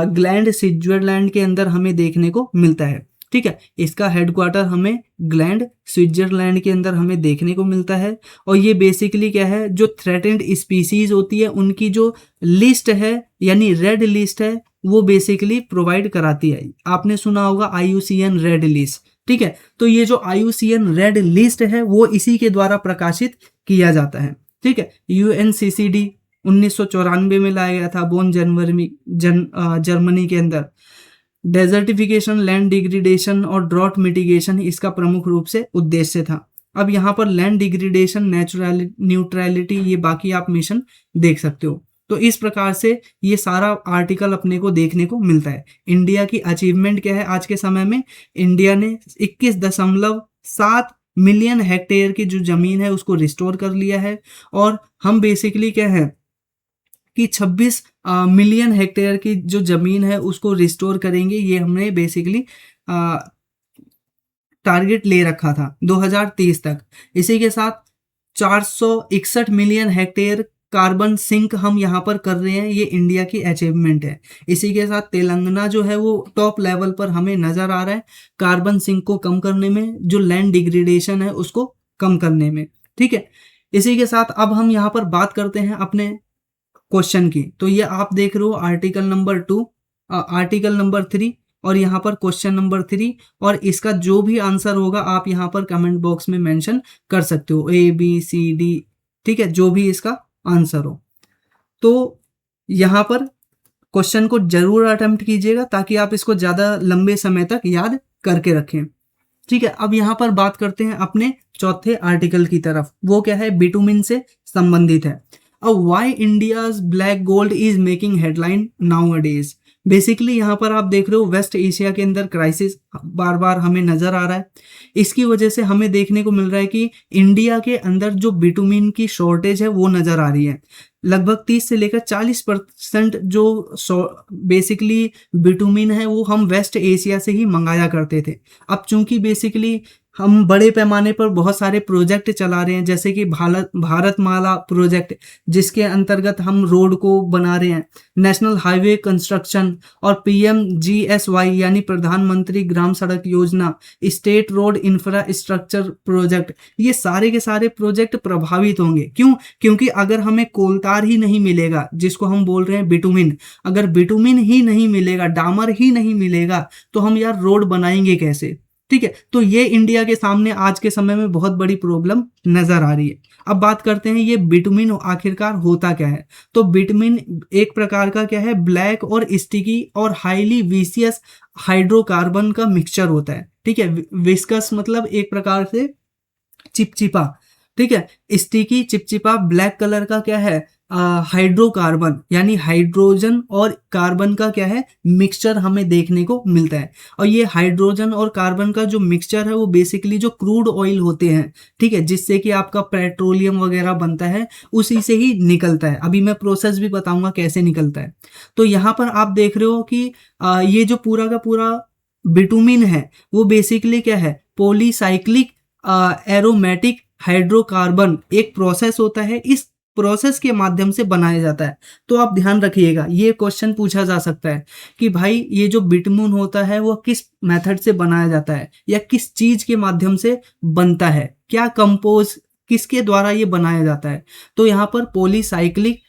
ग्लैंड स्विट्जरलैंड के अंदर हमें देखने को मिलता है। ठीक है, इसका हेडक्वार्टर हमें ग्लैंड स्विट्जरलैंड के अंदर हमें देखने को मिलता है। और ये बेसिकली क्या है, जो थ्रेटेंड स्पीसीज होती है उनकी जो लिस्ट है, यानी रेड लिस्ट है, वो बेसिकली प्रोवाइड कराती है। आपने सुना होगा IUCN रेड लिस्ट। ठीक है, तो ये जो IUCN रेड लिस्ट है वो इसी के द्वारा प्रकाशित किया जाता है। ठीक है, UNCCD 1994 में लाया गया था बोन जर्मनी के अंदर। डेजर्टिफिकेशन, लैंड डिग्रेडेशन और ड्रॉट मिटिगेशन इसका प्रमुख रूप से उद्देश्य था। अब यहाँ पर लैंड डिग्रेडेशन, न्यूट्रलिटी, ये बाकी आप मिशन देख सकते हो। तो इस प्रकार से ये सारा आर्टिकल अपने को देखने को मिलता है। इंडिया की अचीवमेंट क्या है आज के समय में? इंडिया ने 21.7 मिलियन हेक्टेयर की जो जमीन है उसको रिस्टोर कर लिया है। और हम बेसिकली क्या है कि 26 मिलियन हेक्टेयर की जो जमीन है उसको रिस्टोर करेंगे, ये हमने बेसिकली टारगेट ले रखा था 2030 तक। इसी के साथ 461 मिलियन हेक्टेयर कार्बन सिंक हम यहाँ पर कर रहे हैं, ये इंडिया की अचीवमेंट है। इसी के साथ तेलंगाना जो है वो टॉप लेवल पर हमें नजर आ रहा है कार्बन सिंक को कम करने में, जो लैंड डिग्रेडेशन है उसको कम करने में। ठीक है, इसी के साथ अब हम यहाँ पर बात करते हैं अपने क्वेश्चन की। तो ये आप देख रहे हो आर्टिकल नंबर 2, आर्टिकल नंबर 3 और यहाँ पर क्वेश्चन नंबर 3, और इसका जो भी आंसर होगा आप यहाँ पर कमेंट बॉक्स में मेंशन कर सकते हो, ABCD, ठीक है, जो भी इसका आंसर हो। तो यहाँ पर क्वेश्चन को जरूर अटेम्प्ट कीजिएगा ताकि आप इसको ज्यादा लंबे समय तक याद करके रखें। ठीक है, अब यहाँ पर बात करते हैं अपने चौथे आर्टिकल की तरफ। वो क्या है, बिटुमिन से संबंधित है। अब why India's black gold is making headline nowadays. Basically यहाँ पर आप देख रहे हो वेस्ट एशिया के अंदर क्राइसिस बार बार हमें नजर आ रहा है। इसकी वजह से हमें देखने को मिल रहा है कि इंडिया के अंदर जो बिटुमिन की शॉर्टेज है वो नजर आ रही है। लगभग 30 से लेकर 40% जो बेसिकली बिटुमिन है वो हम वेस्ट एशिया से ही मंगाया करते थे। अब चूंकि बेसिकली हम बड़े पैमाने पर बहुत सारे प्रोजेक्ट चला रहे हैं, जैसे कि भारतमाला प्रोजेक्ट, जिसके अंतर्गत हम रोड को बना रहे हैं, नेशनल हाईवे कंस्ट्रक्शन, और PMGSY यानी प्रधानमंत्री ग्राम सड़क योजना, स्टेट रोड इंफ्रास्ट्रक्चर प्रोजेक्ट, ये सारे के सारे प्रोजेक्ट प्रभावित होंगे। क्यों? क्योंकि अगर हमें कोलतार ही नहीं मिलेगा, जिसको हम बोल रहे हैं बिटुमिन, अगर बिटुमिन ही नहीं मिलेगा, डामर ही नहीं मिलेगा, तो हम यार रोड बनाएंगे कैसे? ठीक है, तो ये इंडिया के सामने आज के समय में बहुत बड़ी प्रॉब्लम नजर आ रही है। अब बात करते हैं ये बिटुमिन आखिरकार होता क्या है। तो बिटुमिन एक प्रकार का क्या है, ब्लैक और स्टिकी और हाईली विसियस हाइड्रोकार्बन का मिक्सचर होता है। ठीक है, विस्कस मतलब एक प्रकार से चिपचिपा, ठीक है, स्टिकी चिपचिपा, ब्लैक कलर का क्या है, हाइड्रोकार्बन यानी हाइड्रोजन और कार्बन का क्या है, मिक्सचर हमें देखने को मिलता है। और ये हाइड्रोजन और कार्बन का जो मिक्सचर है वो बेसिकली जो क्रूड ऑयल होते हैं, ठीक है, जिससे कि आपका पेट्रोलियम वगैरह बनता है, उसी से ही निकलता है। अभी मैं प्रोसेस भी बताऊंगा कैसे निकलता है। तो यहाँ पर आप देख रहे हो कि ये जो पूरा का पूरा बिटुमिन है वो बेसिकली क्या है, पॉलीसाइक्लिक एरोमेटिक हाइड्रोकार्बन एक प्रोसेस होता है। इस प्रोसेस के माध्यम से बनाया जाता है। तो आप ध्यान रखिएगा, ये क्वेश्चन पूछा जा सकता है कि भाई ये जो बिटुमिन होता है वो किस मेथड से बनाया जाता है या किस चीज के माध्यम से बनता है, क्या कंपोज किसके द्वारा ये बनाया जाता है। तो यहाँ पर पॉलीसाइक्लिक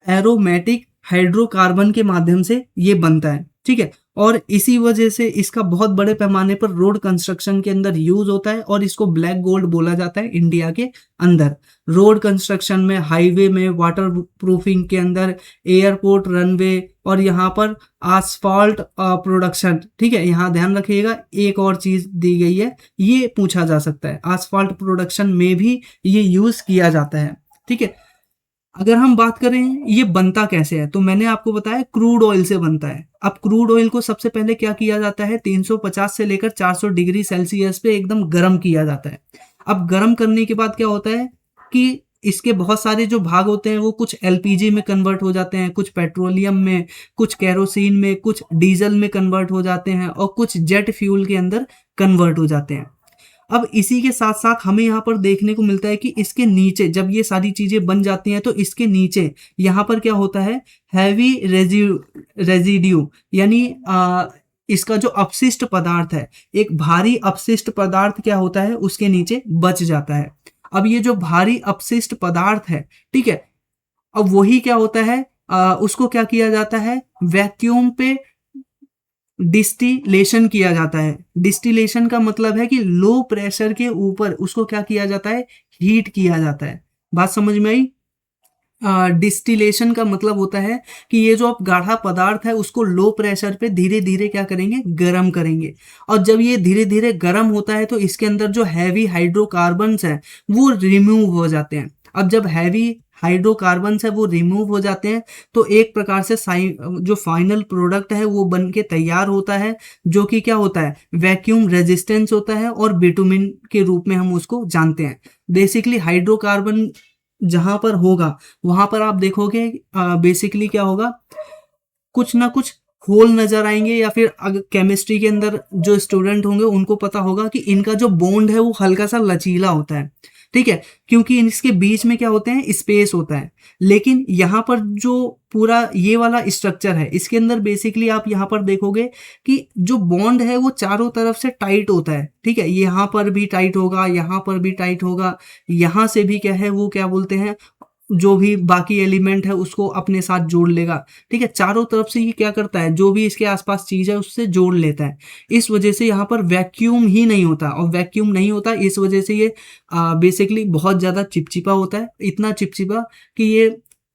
एरोमेटिक हाइड्रोकार्बन के माध्यम से ये बनता है। ठीक है, और इसी वजह से इसका बहुत बड़े पैमाने पर रोड कंस्ट्रक्शन के अंदर यूज होता है और इसको ब्लैक गोल्ड बोला जाता है इंडिया के अंदर। रोड कंस्ट्रक्शन में, हाईवे में, वाटर प्रूफिंग के अंदर, एयरपोर्ट, रनवे, और यहाँ पर आसफाल्ट प्रोडक्शन। ठीक है, यहाँ ध्यान रखिएगा, एक और चीज दी गई है, ये पूछा जा सकता है, आसफाल्ट प्रोडक्शन में भी ये यूज किया जाता है। ठीक है, अगर हम बात करें ये बनता कैसे है, तो मैंने आपको बताया क्रूड ऑयल से बनता है। अब क्रूड ऑयल को सबसे पहले क्या किया जाता है, 350 से लेकर 400 डिग्री सेल्सियस पे एकदम गर्म किया जाता है। अब गर्म करने के बाद क्या होता है कि इसके बहुत सारे जो भाग होते हैं वो कुछ LPG में कन्वर्ट हो जाते हैं, कुछ पेट्रोलियम में, कुछ केरोसिन में, कुछ डीजल में कन्वर्ट हो जाते हैं और कुछ जेट फ्यूल के अंदर कन्वर्ट हो जाते हैं। अब इसी के साथ साथ हमें यहाँ पर देखने को मिलता है कि इसके नीचे जब ये सारी चीजें बन जाती हैं तो इसके नीचे यहाँ पर क्या होता है, हैवी रेजिड्यू यानी इसका जो अपशिष्ट पदार्थ है, एक भारी अपशिष्ट पदार्थ क्या होता है उसके नीचे बच जाता है। अब ये जो भारी अपशिष्ट पदार्थ है, ठीक है, अब वही क्या होता है, उसको क्या किया जाता है, वैक्यूम पे डिस्टिलेशन किया जाता है। डिस्टिलेशन का मतलब है कि लो प्रेशर के ऊपर उसको क्या किया जाता है, हीट किया जाता है। बात समझ में आई? डिस्टिलेशन का मतलब होता है कि ये जो आप गाढ़ा पदार्थ है उसको लो प्रेशर पे धीरे धीरे क्या करेंगे, गर्म करेंगे। और जब ये धीरे धीरे गर्म होता है तो इसके अंदर जो हैवी हाइड्रोकार्बन्स है वो रिमूव हो जाते हैं। अब जब हैवी हाइड्रोकार्बन्स है वो रिमूव हो जाते हैं तो एक प्रकार से जो फाइनल प्रोडक्ट है वो बन के तैयार होता है, जो कि क्या होता है, वैक्यूम रेजिस्टेंस होता है और बिटुमिन के रूप में हम उसको जानते हैं। बेसिकली हाइड्रोकार्बन जहां पर होगा वहां पर आप देखोगे बेसिकली क्या होगा, कुछ ना कुछ होल नजर आएंगे, या फिर अगर केमिस्ट्री के अंदर जो स्टूडेंट होंगे उनको पता होगा कि इनका जो बॉन्ड है वो हल्का सा लचीला होता है। ठीक है, क्योंकि इसके बीच में क्या होते हैं, स्पेस होता है। लेकिन यहाँ पर जो पूरा ये वाला स्ट्रक्चर है इसके अंदर बेसिकली आप यहाँ पर देखोगे कि जो बॉन्ड है वो चारों तरफ से टाइट होता है। ठीक है, यहाँ पर भी टाइट होगा, यहाँ पर भी टाइट होगा, यहाँ से भी क्या है वो क्या बोलते हैं, जो भी बाकी एलिमेंट है उसको अपने साथ जोड़ लेगा। ठीक है, चारों तरफ से ये क्या करता है, जो भी इसके आसपास चीज है उससे जोड़ लेता है। इस वजह से यहाँ पर वैक्यूम ही नहीं होता, और वैक्यूम नहीं होता इस वजह से ये बेसिकली बहुत ज्यादा चिपचिपा होता है, इतना चिपचिपा कि ये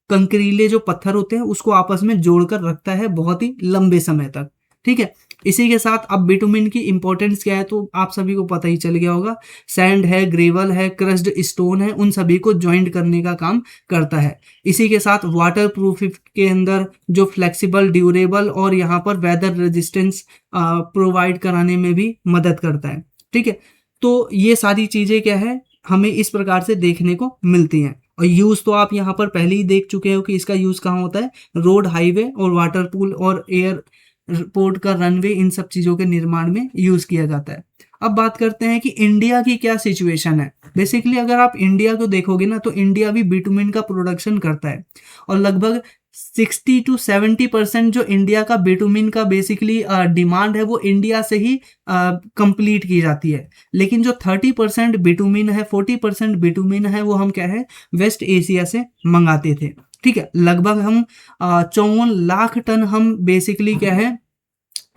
कंकरीले जो पत्थर होते हैं उसको आपस में जोड़कर रखता है बहुत ही लंबे समय तक। ठीक है, इसी के साथ अब बिटुमिन की इंपॉर्टेंस क्या है तो आप सभी को पता ही चल गया होगा। सैंड है, ग्रेवल है, क्रस्ड स्टोन है, उन सभी को ज्वाइंट करने का काम करता है। इसी के साथ वाटर प्रूफ के अंदर जो फ्लेक्सिबल, ड्यूरेबल और यहाँ पर वेदर रेजिस्टेंस प्रोवाइड कराने में भी मदद करता है। ठीक है, तो ये सारी चीजें क्या है हमें इस प्रकार से देखने को मिलती हैं। और यूज तो आप यहाँ पर पहले ही देख चुके हो कि इसका यूज कहाँ होता है, रोड, हाईवे और वाटर पूल और एयरपोर्ट का रनवे, इन सब चीजों के निर्माण में यूज किया जाता है। अब बात करते हैं कि इंडिया की क्या सिचुएशन है। बेसिकली अगर आप इंडिया को देखोगे ना तो इंडिया भी बिटुमिन का प्रोडक्शन करता है, और लगभग 60 to 70% जो इंडिया का बिटुमिन का बेसिकली डिमांड है वो इंडिया से ही कंप्लीट की जाती है। लेकिन जो 30% बिटुमिन है, 40% बिटुमिन है, वो हम क्या है वेस्ट एशिया से मंगाते थे। ठीक है, लगभग हम 54 लाख टन हम बेसिकली क्या है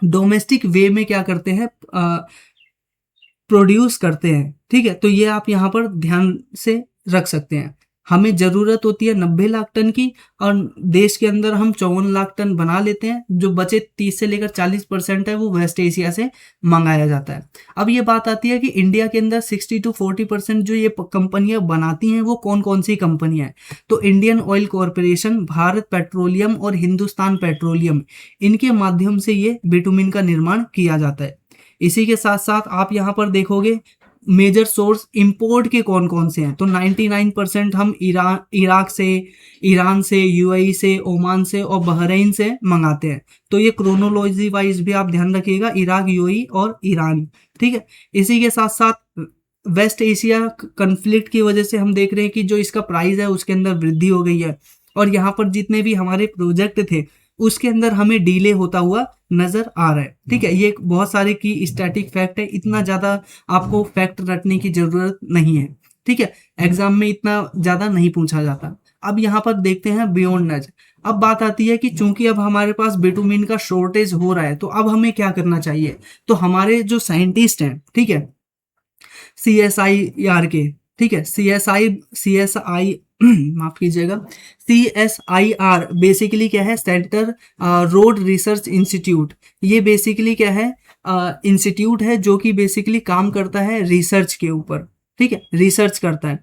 डोमेस्टिक वे में क्या करते हैं प्रोड्यूस करते हैं। ठीक है, तो ये आप यहाँ पर ध्यान से रख सकते हैं। हमें जरूरत होती है 90 लाख टन की, और देश के अंदर हम 54 लाख टन बना लेते हैं। जो बचे 30 से लेकर 40% है वो वेस्ट एशिया से मंगाया जाता है। अब ये बात आती है कि इंडिया के अंदर 60 to 40% जो ये कंपनियां बनाती हैं वो कौन कौन सी कंपनियां हैं, तो Indian oil corporation, Bharat petroleum और हिंदुस्तान पेट्रोलियम, इनके माध्यम से ये बिटुमिन का निर्माण किया जाता है। इसी के साथ साथ आप यहाँ पर देखोगे मेजर सोर्स इंपोर्ट के कौन कौन से हैं, तो 99% हम इराक से, ईरान से, यूएई से, ओमान से और बहरीन से मंगाते हैं। तो ये क्रोनोलॉजी वाइज भी आप ध्यान रखिएगा, इराक, यूएई और ईरान। ठीक है, इसी के साथ साथ वेस्ट एशिया कन्फ्लिक्ट की वजह से हम देख रहे हैं कि जो इसका प्राइस है उसके अंदर वृद्धि हो गई है, और यहाँ पर जितने भी हमारे प्रोजेक्ट थे उसके अंदर हमें डिले होता हुआ नजर आ रहा है। ठीक है, ये बहुत सारे की स्टैटिक फैक्ट है, इतना ज्यादा आपको फैक्ट रटने की जरूरत नहीं है। ठीक है, एग्जाम में इतना ज्यादा नहीं पूछा जाता। अब यहाँ पर देखते हैं बियॉन्ड नज। अब बात आती है कि चूंकि अब हमारे पास बिटुमिन का शॉर्टेज हो रहा है तो अब हमें क्या करना चाहिए। तो हमारे जो साइंटिस्ट हैं, ठीक है, CSIR के, ठीक है, CSI माफ कीजिएगा, CSIR बेसिकली क्या है, सेंटर रोड रिसर्च इंस्टीट्यूट। ये बेसिकली क्या है इंस्टीट्यूट है जो कि बेसिकली काम करता है रिसर्च के ऊपर। ठीक है, रिसर्च करता है।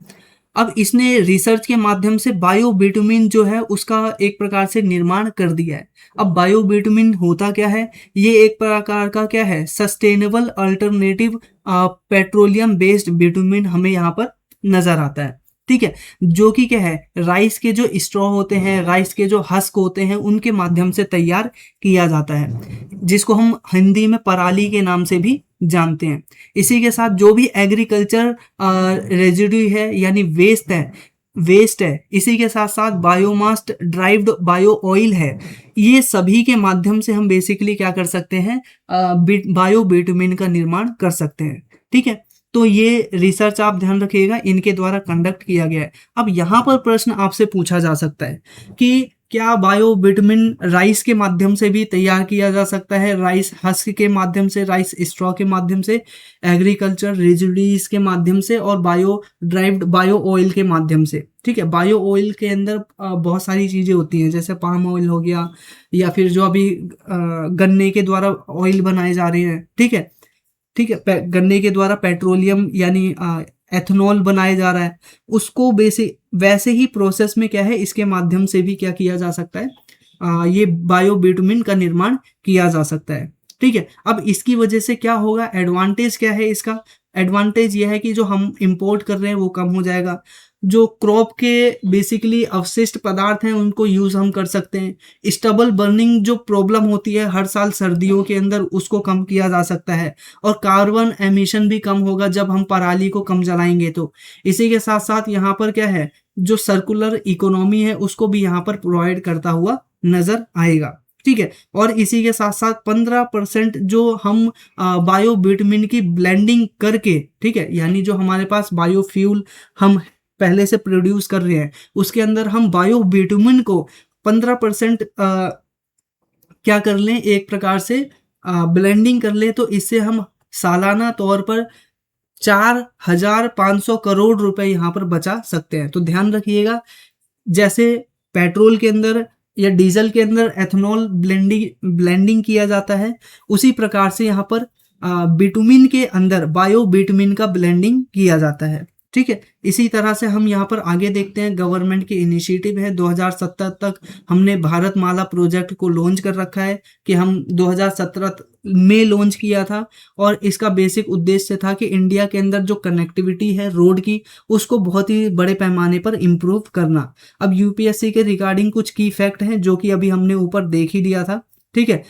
अब इसने रिसर्च के माध्यम से बायोबिटुमिन जो है उसका एक प्रकार से निर्माण कर दिया है। अब बायोबिटुमिन होता क्या है, ये एक प्रकार का क्या है sustainable alternative petroleum based bitumen हमें यहाँ पर नजर आता है। ठीक है, जो कि क्या है राइस के जो स्ट्रॉ होते हैं, राइस के जो हस्क होते हैं, उनके माध्यम से तैयार किया जाता है, जिसको हम हिंदी में पराली के नाम से भी जानते हैं। इसी के साथ जो भी एग्रीकल्चर रेजिड्यू है यानी वेस्ट है, इसी के साथ साथ बायोमास ड्राइव्ड बायो ऑयल है, ये सभी के माध्यम से हम बेसिकली क्या कर सकते हैं बायो बिटुमिन का निर्माण कर सकते हैं। ठीक है, तो ये रिसर्च आप ध्यान रखिएगा, इनके द्वारा कंडक्ट किया गया है। अब यहाँ पर प्रश्न आपसे पूछा जा सकता है कि क्या बायोबिटुमिन राइस के माध्यम से भी तैयार किया जा सकता है, राइस हस्क के माध्यम से, राइस स्ट्रॉ के माध्यम से, एग्रीकल्चर रेजिड्यूज के माध्यम से और बायो ड्राइव्ड बायो ऑयल के माध्यम से। ठीक है, बायो ऑयल के अंदर बहुत सारी चीजें होती हैं, जैसे पाम ऑयल हो गया, या फिर जो अभी गन्ने के द्वारा ऑयल बनाए जा रहे हैं। ठीक है, गन्ने के द्वारा पेट्रोलियम यानी एथेनॉल बनाया जा रहा है, उसको वैसे ही प्रोसेस में क्या है इसके माध्यम से भी क्या किया जा सकता है ये बायोबिटुमिन का निर्माण किया जा सकता है। ठीक है, अब इसकी वजह से क्या होगा, एडवांटेज क्या है इसका, एडवांटेज ये है कि जो हम इंपोर्ट कर रहे हैं वो कम हो जाएगा, जो क्रॉप के बेसिकली अवशिष्ट पदार्थ हैं उनको यूज हम कर सकते हैं, स्टबल बर्निंग जो प्रॉब्लम होती है हर साल सर्दियों के अंदर उसको कम किया जा सकता है, और कार्बन एमिशन भी कम होगा जब हम पराली को कम जलाएंगे तो। इसी के साथ साथ यहाँ पर क्या है जो सर्कुलर इकोनॉमी है उसको भी यहाँ पर प्रोवाइड करता हुआ नजर आएगा। ठीक है, और इसी के साथ साथ 15% जो हम बायोबिटुमिन की ब्लेंडिंग करके, ठीक है, यानी जो हमारे पास बायोफ्यूल हम पहले से प्रोड्यूस कर रहे हैं उसके अंदर हम बायो बिटुमिन को 15% क्या कर लें, एक प्रकार से ब्लेंडिंग कर लें, तो इससे हम सालाना तौर पर 4,500 करोड़ रुपए यहाँ पर बचा सकते हैं। तो ध्यान रखिएगा, जैसे पेट्रोल के अंदर या डीजल के अंदर एथेनॉल ब्लेंडिंग किया जाता है, उसी प्रकार से यहाँ पर बिटुमिन के अंदर बायो बिटुमिन का ब्लेंडिंग किया जाता है। ठीक है, इसी तरह से हम यहाँ पर आगे देखते हैं, गवर्नमेंट की इनिशिएटिव है 2017 तक हमने भारत माला प्रोजेक्ट को लॉन्च कर रखा है कि हम 2017 में लॉन्च किया था, और इसका बेसिक उद्देश्य था कि इंडिया के अंदर जो कनेक्टिविटी है रोड की, उसको बहुत ही बड़े पैमाने पर इम्प्रूव करना। अब यूपीएससी के रिगार्डिंग कुछ की फैक्ट हैं जो कि अभी हमने ऊपर देख ही लिया था। ठीक है,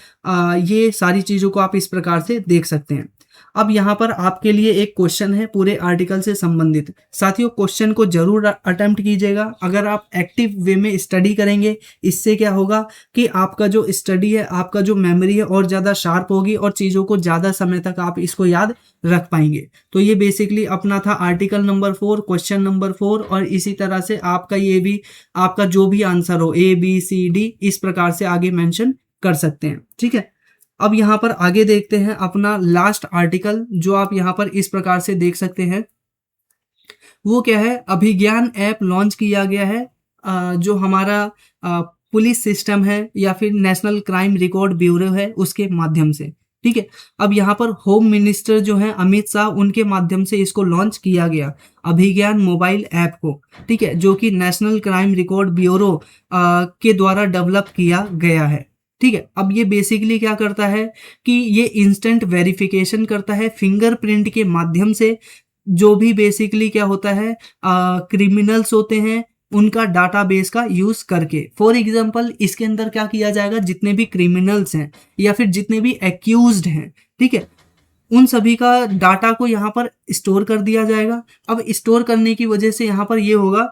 ये सारी चीज़ों को आप इस प्रकार से देख सकते हैं। अब यहाँ पर आपके लिए एक क्वेश्चन है पूरे आर्टिकल से संबंधित। साथियों, क्वेश्चन को जरूर अटेम्प्ट कीजिएगा। अगर आप एक्टिव वे में स्टडी करेंगे, इससे क्या होगा कि आपका जो स्टडी है, आपका जो मेमोरी है और ज़्यादा शार्प होगी और चीज़ों को ज़्यादा समय तक आप इसको याद रख पाएंगे। तो ये बेसिकली अपना था आर्टिकल नंबर 4, क्वेश्चन नंबर 4, और इसी तरह से आपका ये भी, आपका जो भी आंसर हो ABCD इस प्रकार से आगे मेंशन कर सकते हैं। ठीक है, अब यहाँ पर आगे देखते हैं अपना लास्ट आर्टिकल, जो आप यहाँ पर इस प्रकार से देख सकते हैं। वो क्या है, अभिज्ञान ऐप लॉन्च किया गया है, जो हमारा पुलिस सिस्टम है या फिर नेशनल क्राइम रिकॉर्ड ब्यूरो है, उसके माध्यम से। ठीक है, अब यहाँ पर होम मिनिस्टर जो है अमित शाह, उनके माध्यम से इसको लॉन्च किया गया, अभिज्ञान मोबाइल ऐप को। ठीक है, जो कि नेशनल क्राइम रिकॉर्ड ब्यूरो के द्वारा डेवलप किया गया है। ठीक है, अब ये बेसिकली क्या करता है कि ये इंस्टेंट वेरिफिकेशन करता है फिंगरप्रिंट के माध्यम से, जो भी बेसिकली क्या होता है, क्रिमिनल्स होते हैं उनका डाटाबेस का यूज करके। फॉर एग्जांपल, इसके अंदर क्या किया जाएगा, जितने भी क्रिमिनल्स हैं या फिर जितने भी एक्यूज्ड हैं, ठीक है, उन सभी का डाटा को यहाँ पर स्टोर कर दिया जाएगा। अब स्टोर करने की वजह से यहाँ पर ये होगा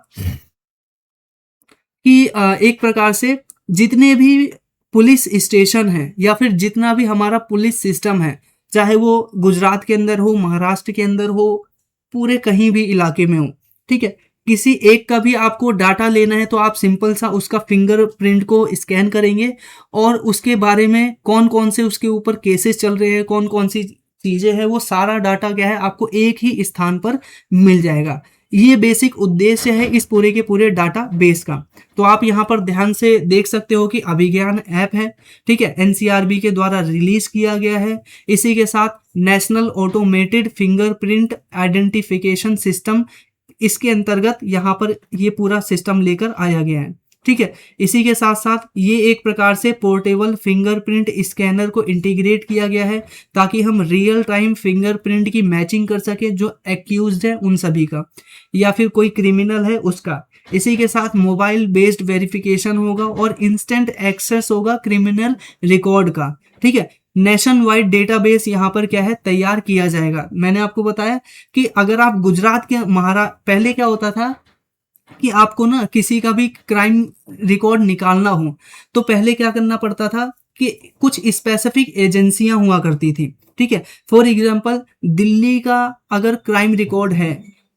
कि एक प्रकार से जितने भी पुलिस स्टेशन है या फिर जितना भी हमारा पुलिस सिस्टम है, चाहे वो गुजरात के अंदर हो, महाराष्ट्र के अंदर हो, पूरे कहीं भी इलाके में हो, ठीक है, किसी एक का भी आपको डाटा लेना है तो आप सिंपल सा उसका फिंगरप्रिंट को स्कैन करेंगे और उसके बारे में कौन कौन से उसके ऊपर केसेस चल रहे हैं, कौन कौन सी चीजें हैं, वो सारा डाटा क्या है आपको एक ही स्थान पर मिल जाएगा। ये बेसिक उद्देश्य है इस पूरे के पूरे डाटा बेस का। तो आप यहाँ पर ध्यान से देख सकते हो कि अभिज्ञान ऐप है, ठीक है, एनसीआरबी के द्वारा रिलीज किया गया है। इसी के साथ national automated fingerprint identification system, इसके अंतर्गत यहाँ पर ये पूरा सिस्टम लेकर आया गया है। ठीक है, इसी के साथ साथ ये एक प्रकार से पोर्टेबल फिंगरप्रिंट स्कैनर को इंटीग्रेट किया गया है ताकि हम रियल टाइम फिंगरप्रिंट की मैचिंग कर सके, जो एक्यूज्ड है उन सभी का या फिर कोई क्रिमिनल है उसका। इसी के साथ मोबाइल बेस्ड वेरिफिकेशन होगा और इंस्टेंट एक्सेस होगा क्रिमिनल रिकॉर्ड का। ठीक है, नेशन वाइड डेटाबेस यहाँ पर क्या है तैयार किया जाएगा। मैंने आपको बताया कि अगर आप गुजरात के पहले क्या होता था कि आपको ना किसी का भी क्राइम रिकॉर्ड निकालना हो तो पहले क्या करना पड़ता था कि कुछ स्पेसिफिक एजेंसियां हुआ करती थी। ठीक है, फॉर एग्जांपल दिल्ली का अगर क्राइम रिकॉर्ड है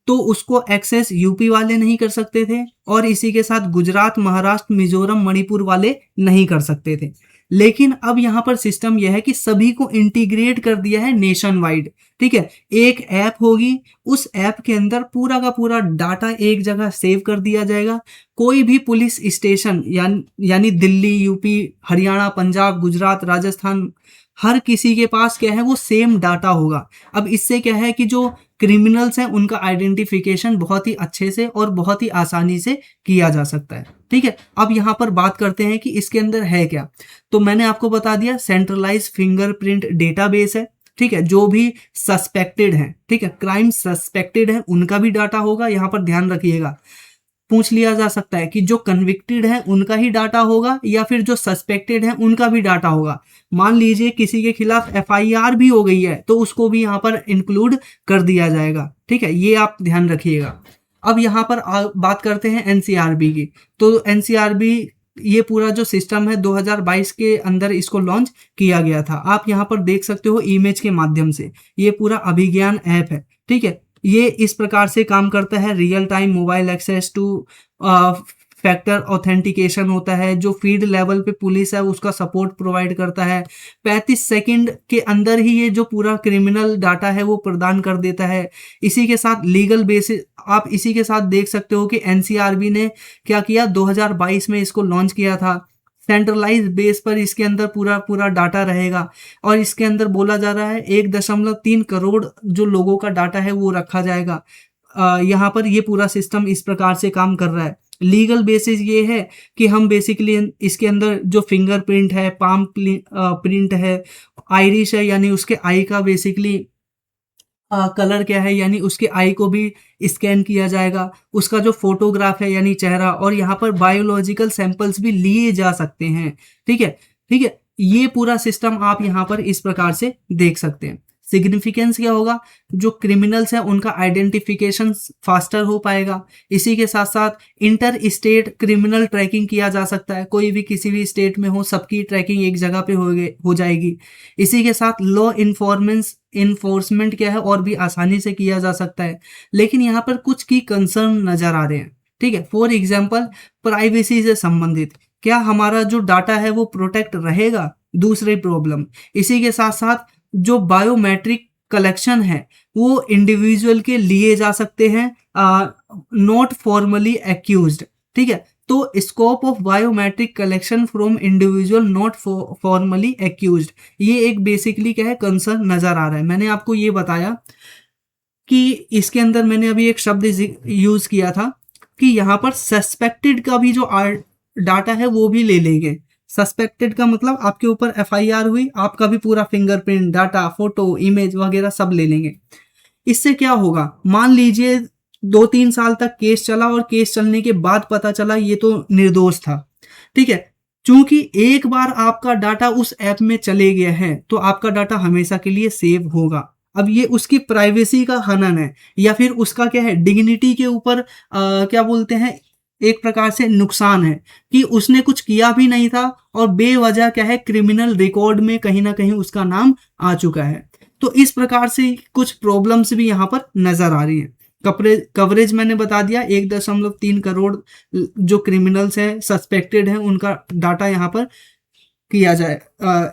तो उसको एक्सेस यूपी वाले नहीं कर सकते थे और इसी के साथ गुजरात, महाराष्ट्र, मिजोरम, मणिपुर वाले नहीं कर सकते थे। लेकिन अब यहाँ पर सिस्टम यह है कि सभी को इंटीग्रेट कर दिया है नेशन वाइड। ठीक है, एक ऐप होगी, उस ऐप के अंदर पूरा का पूरा डाटा एक जगह सेव कर दिया जाएगा। कोई भी पुलिस स्टेशन यानी दिल्ली, यूपी, हरियाणा, पंजाब, गुजरात, राजस्थान, हर किसी के पास क्या है वो सेम डाटा होगा। अब इससे क्या है कि जो क्रिमिनल्स हैं उनका आइडेंटिफिकेशन बहुत ही अच्छे से और बहुत ही आसानी से किया जा सकता है। ठीक है, अब यहाँ पर बात करते हैं कि इसके अंदर है क्या। तो मैंने आपको बता दिया सेंट्रलाइज फिंगरप्रिंट डेटाबेस है। ठीक है, जो भी सस्पेक्टेड है, ठीक है, क्राइम सस्पेक्टेड है उनका भी डाटा होगा। यहाँ पर ध्यान रखिएगा, पूछ लिया जा सकता है कि जो कन्विक्टेड है उनका ही डाटा होगा या फिर जो सस्पेक्टेड है उनका भी डाटा होगा। मान लीजिए किसी के खिलाफ एफआईआर भी हो गई है तो उसको भी यहाँ पर इंक्लूड कर दिया जाएगा। ठीक है, ये आप ध्यान रखिएगा। अब यहाँ पर बात करते हैं एनसीआरबी की। तो एनसीआरबी ये पूरा जो सिस्टम है 2022 के अंदर इसको लॉन्च किया गया था। आप यहाँ पर देख सकते हो इमेज के माध्यम से, ये पूरा अभिज्ञान ऐप है। ठीक है, ये इस प्रकार से काम करता है, real time mobile access two factor authentication होता है, जो फील्ड लेवल पे पुलिस है उसका सपोर्ट प्रोवाइड करता है। 35 सेकंड के अंदर ही ये जो पूरा क्रिमिनल डाटा है वो प्रदान कर देता है। इसी के साथ लीगल बेसिस, आप इसी के साथ देख सकते हो कि एनसीआरबी ने क्या किया, 2022 में इसको लॉन्च किया था। सेंट्रलाइज बेस पर इसके अंदर पूरा पूरा डाटा रहेगा, और इसके अंदर बोला जा रहा है 1.3 करोड़ जो लोगों का डाटा है वो रखा जाएगा। यहाँ पर ये पूरा सिस्टम इस प्रकार से काम कर रहा है। लीगल बेसिस ये है कि हम बेसिकली इसके अंदर जो फिंगरप्रिंट है, पाम प्रिंट है, आइरिश है, यानी उसके आई का बेसिकली कलर क्या है, यानी उसके आई को भी स्कैन किया जाएगा, उसका जो फोटोग्राफ है यानी चेहरा, और यहाँ पर बायोलॉजिकल सैंपल्स भी लिए जा सकते हैं। ठीक है, ठीक है, ये पूरा सिस्टम आप यहाँ पर इस प्रकार से देख सकते हैं। सिग्निफिकेंस क्या होगा, जो क्रिमिनल्स हैं उनका आइडेंटिफिकेशन फास्टर हो पाएगा। इसी के साथ साथ इंटर स्टेट क्रिमिनल ट्रैकिंग किया जा सकता है, कोई भी किसी भी स्टेट में हो सबकी ट्रैकिंग एक जगह पे हो जाएगी। इसी के साथ लॉ इन्फोर्समेंट क्या है और भी आसानी से किया जा सकता है। लेकिन यहाँ पर कुछ की कंसर्न नजर आ रहे हैं। ठीक है, फॉर एग्जाम्पल प्राइवेसी से संबंधित, क्या हमारा जो डाटा है वो प्रोटेक्ट रहेगा, दूसरी प्रॉब्लम। इसी के साथ साथ जो बायोमेट्रिक कलेक्शन है वो इंडिविजुअल के लिए जा सकते हैं, नॉट फॉर्मली एक्यूज्ड। ठीक है, तो scope of biometric collection from individual not formally accused, ये एक बेसिकली क्या है कंसर्न नजर आ रहा है। मैंने आपको ये बताया कि इसके अंदर मैंने अभी एक शब्द यूज किया था कि यहाँ पर सस्पेक्टेड का भी जो डाटा है वो भी ले लेंगे। सस्पेक्टेड का मतलब आपके ऊपर एफआईआर हुई, आपका भी पूरा फिंगरप्रिंट डाटा, फोटो, इमेज वगैरह सब ले लेंगे। इससे क्या होगा, मान लीजिए 2-3 साल तक केस चला और केस चलने के बाद पता चला ये तो निर्दोष था। ठीक है, चूंकि एक बार आपका डाटा उस ऐप में चले गया है तो आपका डाटा हमेशा के लिए सेव होगा। अब ये उसकी प्राइवेसी का हनन है, या फिर उसका क्या है, डिग्निटी के ऊपर क्या बोलते हैं, एक प्रकार से नुकसान है कि उसने कुछ किया भी नहीं था और बेवजह क्या है क्रिमिनल रिकॉर्ड में कहीं ना कहीं उसका नाम आ चुका है। तो इस प्रकार से कुछ प्रॉब्लम्स भी यहाँ पर नजर आ रही हैं। कवरेज मैंने बता दिया, 1.3 करोड़ जो क्रिमिनल्स हैं सस्पेक्टेड हैं उनका डाटा यहाँ पर किया जाए,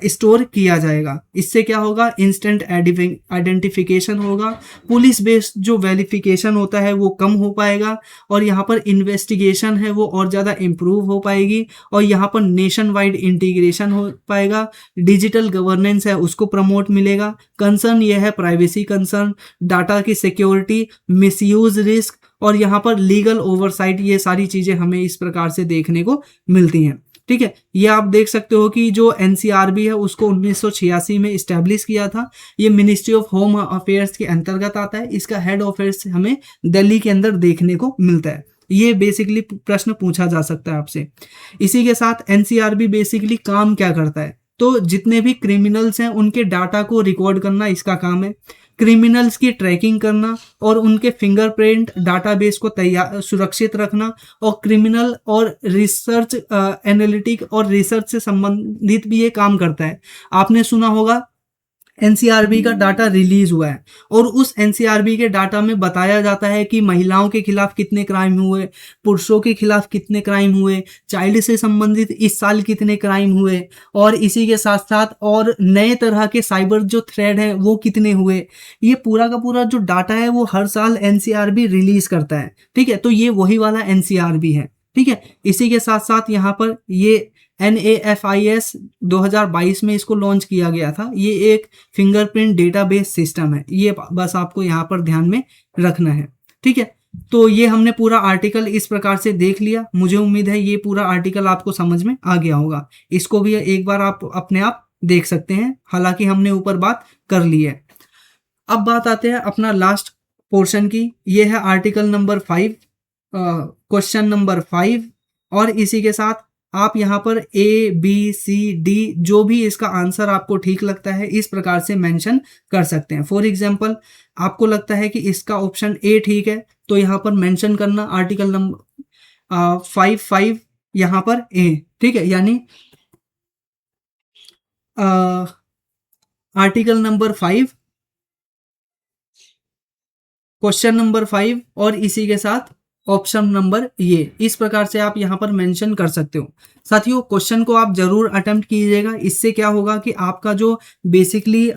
स्टोर किया जाएगा। इससे क्या होगा, इंस्टेंट आइडेंटिफिकेशन होगा, पुलिस बेस्ड जो वेरिफिकेशन होता है वो कम हो पाएगा, और यहाँ पर इन्वेस्टिगेशन है वो और ज़्यादा इम्प्रूव हो पाएगी, और यहाँ पर नेशन वाइड इंटीग्रेशन हो पाएगा, डिजिटल गवर्नेंस है उसको प्रमोट मिलेगा। कंसर्न ये है प्राइवेसी कंसर्न, डाटा की सिक्योरिटी, मिसयूज रिस्क, और यहाँ पर लीगल ओवरसाइट, ये सारी चीज़ें हमें इस प्रकार से देखने को मिलती हैं। ठीक है, ये आप देख सकते हो कि जो एनसीआरबी है उसको 1986 में इस्टेब्लिश किया था। ये मिनिस्ट्री ऑफ होम अफेयर्स के अंतर्गत आता है। इसका हेड ऑफिस हमें दिल्ली के अंदर देखने को मिलता है। ये बेसिकली प्रश्न पूछा जा सकता है आपसे। इसी के साथ एनसीआरबी बेसिकली काम क्या करता है, तो जितने भी क्रिमिनल्स हैं उनके डाटा को रिकॉर्ड करना इसका काम है, क्रिमिनल्स की ट्रैकिंग करना और उनके फिंगरप्रिंट डाटाबेस को तैयार सुरक्षित रखना, और क्रिमिनल और रिसर्च एनालिटिक और रिसर्च से संबंधित भी ये काम करता है। आपने सुना होगा एनसीआरबी का डाटा रिलीज हुआ है, और उस एनसीआरबी के डाटा में बताया जाता है कि महिलाओं के खिलाफ कितने क्राइम हुए, पुरुषों के खिलाफ कितने क्राइम हुए, चाइल्ड से संबंधित इस साल कितने क्राइम हुए, और इसी के साथ साथ और नए तरह के साइबर जो थ्रेड हैं वो कितने हुए। ये पूरा का पूरा जो डाटा है वो हर साल एनसीआरबी रिलीज करता है। ठीक है, तो ये वही वाला एनसीआरबी है। ठीक है, इसी के साथ साथ यहाँ पर ये NAFIS 2022 में इसको लॉन्च किया गया था। ये एक फिंगरप्रिंट डेटाबेस सिस्टम है, ये बस आपको यहाँ पर ध्यान में रखना है। ठीक है, तो ये हमने पूरा आर्टिकल इस प्रकार से देख लिया। मुझे उम्मीद है ये पूरा आर्टिकल आपको समझ में आ गया होगा। इसको भी एक बार आप अपने आप देख सकते हैं, हालांकि हमने ऊपर बात कर ली है। अब बात आते हैं अपना लास्ट पोर्शन की, ये है आर्टिकल नंबर 5, क्वेश्चन नंबर 5, और इसी के साथ आप यहाँ पर ABCD जो भी इसका आंसर आपको ठीक लगता है इस प्रकार से मेंशन कर सकते हैं। फॉर एग्जांपल आपको लगता है कि इसका ऑप्शन A ठीक है, तो यहाँ पर मेंशन करना आर्टिकल नंबर 5 यहाँ पर A। ठीक है, यानी आर्टिकल नंबर 5 क्वेश्चन नंबर 5 और इसी के साथ ऑप्शन नंबर ये, इस प्रकार से आप यहाँ पर मेंशन कर सकते हो। साथियों क्वेश्चन को आप जरूर अटेम्प्ट कीजिएगा, इससे क्या होगा कि आपका जो बेसिकली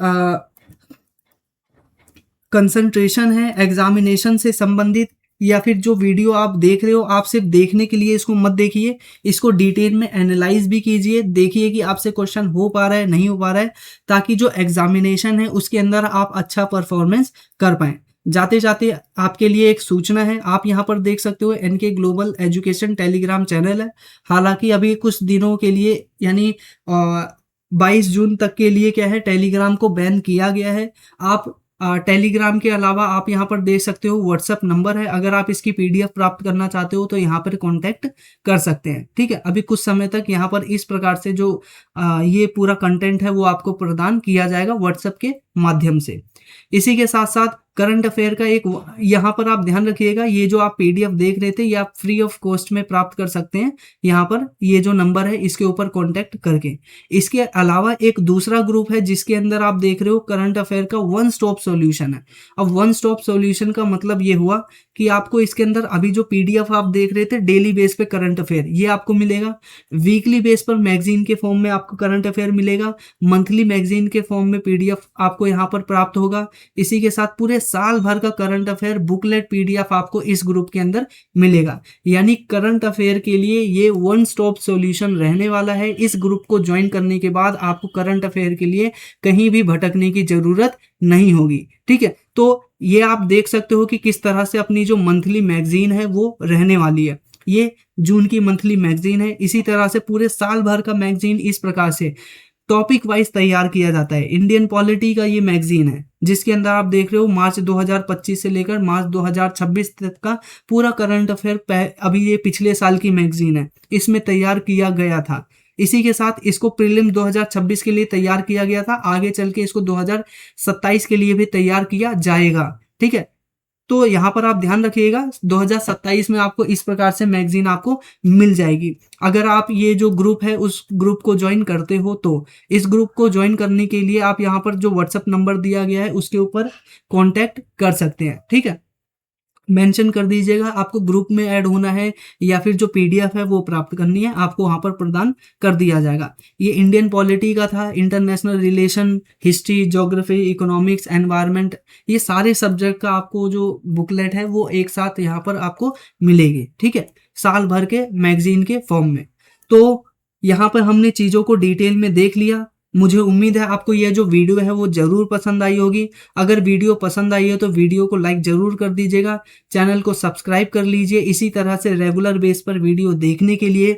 कंसंट्रेशन है एग्जामिनेशन से संबंधित, या फिर जो वीडियो आप देख रहे हो आप सिर्फ देखने के लिए इसको मत देखिए, इसको डिटेल में एनालाइज भी कीजिए, देखिए कि आपसे क्वेश्चन हो पा रहा है नहीं हो पा रहा है, ताकि जो एग्जामिनेशन है उसके अंदर आप अच्छा परफॉर्मेंस कर पाएं। जाते जाते आपके लिए एक सूचना है, आप यहाँ पर देख सकते हो N K global education Telegram channel है। हालांकि अभी कुछ दिनों के लिए यानी 22 जून तक के लिए क्या है, टेलीग्राम को बैन किया गया है। आप टेलीग्राम के अलावा आप यहाँ पर देख सकते हो व्हाट्सएप नंबर है, अगर आप इसकी पीडीएफ प्राप्त करना चाहते हो तो यहाँ पर कांटेक्ट कर सकते हैं। ठीक है, अभी कुछ समय तक यहाँ पर इस प्रकार से जो ये पूरा कंटेंट है वो आपको प्रदान किया जाएगा व्हाट्सएप के माध्यम से। इसी के साथ साथ करंट अफेयर का एक यहाँ पर आप ध्यान रखिएगा, ये जो आप पीडीएफ देख रहे थे ये आप फ्री ऑफ कॉस्ट में प्राप्त कर सकते हैं, यहाँ पर ये जो नंबर है इसके ऊपर कांटेक्ट करके। इसके अलावा एक दूसरा ग्रुप है जिसके अंदर आप देख रहे हो करंट अफेयर का वन स्टॉप सॉल्यूशन है। अब वन स्टॉप सॉल्यूशन का मतलब ये हुआ कि आपको इसके अंदर अभी जो पीडीएफ आप देख रहे थे डेली बेस पे करंट अफेयर ये आपको मिलेगा, वीकली बेस पर मैगजीन के फॉर्म में आपको करंट अफेयर मिलेगा, मंथली मैगजीन के फॉर्म में पीडीएफ आपको यहाँ पर प्राप्त होगा। इसी के साथ पूरे साल भर का करंट अफेयर बुकलेट पीडीएफ आपको इस ग्रुप के अंदर मिलेगा। यानी करंट अफेयर के लिए ये वन स्टॉप सॉल्यूशन रहने वाला है। इस ग्रुप को ज्वाइन करने के बाद आपको करंट अफेयर के लिए कहीं भी भटकने की जरूरत नहीं होगी। ठीक है, तो ये आप देख सकते हो कि किस तरह से अपनी जो मंथली मैगजीन है वो रहने वाली है। ये जून की मंथली मैगजीन है, इसी तरह से पूरे साल भर का मैगजीन इस प्रकार से टॉपिक वाइज तैयार किया जाता है। इंडियन पॉलिटी का ये मैगजीन है जिसके अंदर आप देख रहे हो मार्च 2025 से लेकर मार्च 2026 तक का पूरा करंट अफेयर, अभी ये पिछले साल की मैगजीन है, इसमें तैयार किया गया था। इसी के साथ इसको प्रीलिम 2026 के लिए तैयार किया गया था, आगे चल के इसको 2027 के लिए भी तैयार किया जाएगा। ठीक है, तो यहाँ पर आप ध्यान रखिएगा 2027 में आपको इस प्रकार से मैगजीन आपको मिल जाएगी। अगर आप ये जो ग्रुप है उस ग्रुप को ज्वाइन करते हो तो इस ग्रुप को ज्वाइन करने के लिए आप यहाँ पर जो व्हाट्सएप नंबर दिया गया है उसके ऊपर कांटेक्ट कर सकते हैं। ठीक है, मेंशन कर दीजिएगा आपको ग्रुप में ऐड होना है या फिर जो पीडीएफ है वो प्राप्त करनी है, आपको वहां पर प्रदान कर दिया जाएगा। ये इंडियन पॉलिटी का था, international relation, history, geography, economics, environment, ये सारे सब्जेक्ट का आपको जो बुकलेट है वो एक साथ यहाँ पर आपको मिलेगी। ठीक है, साल भर के मैगजीन के फॉर्म में। तो यहाँ पर हमने चीज़ों को डिटेल में देख लिया। मुझे उम्मीद है आपको यह जो वीडियो है वो जरूर पसंद आई होगी। अगर वीडियो पसंद आई है तो वीडियो को लाइक जरूर कर दीजिएगा, चैनल को सब्सक्राइब कर लीजिए इसी तरह से रेगुलर बेस पर वीडियो देखने के लिए।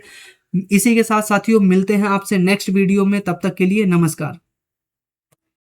इसी के साथ साथियों मिलते हैं आपसे नेक्स्ट वीडियो में, तब तक के लिए नमस्कार।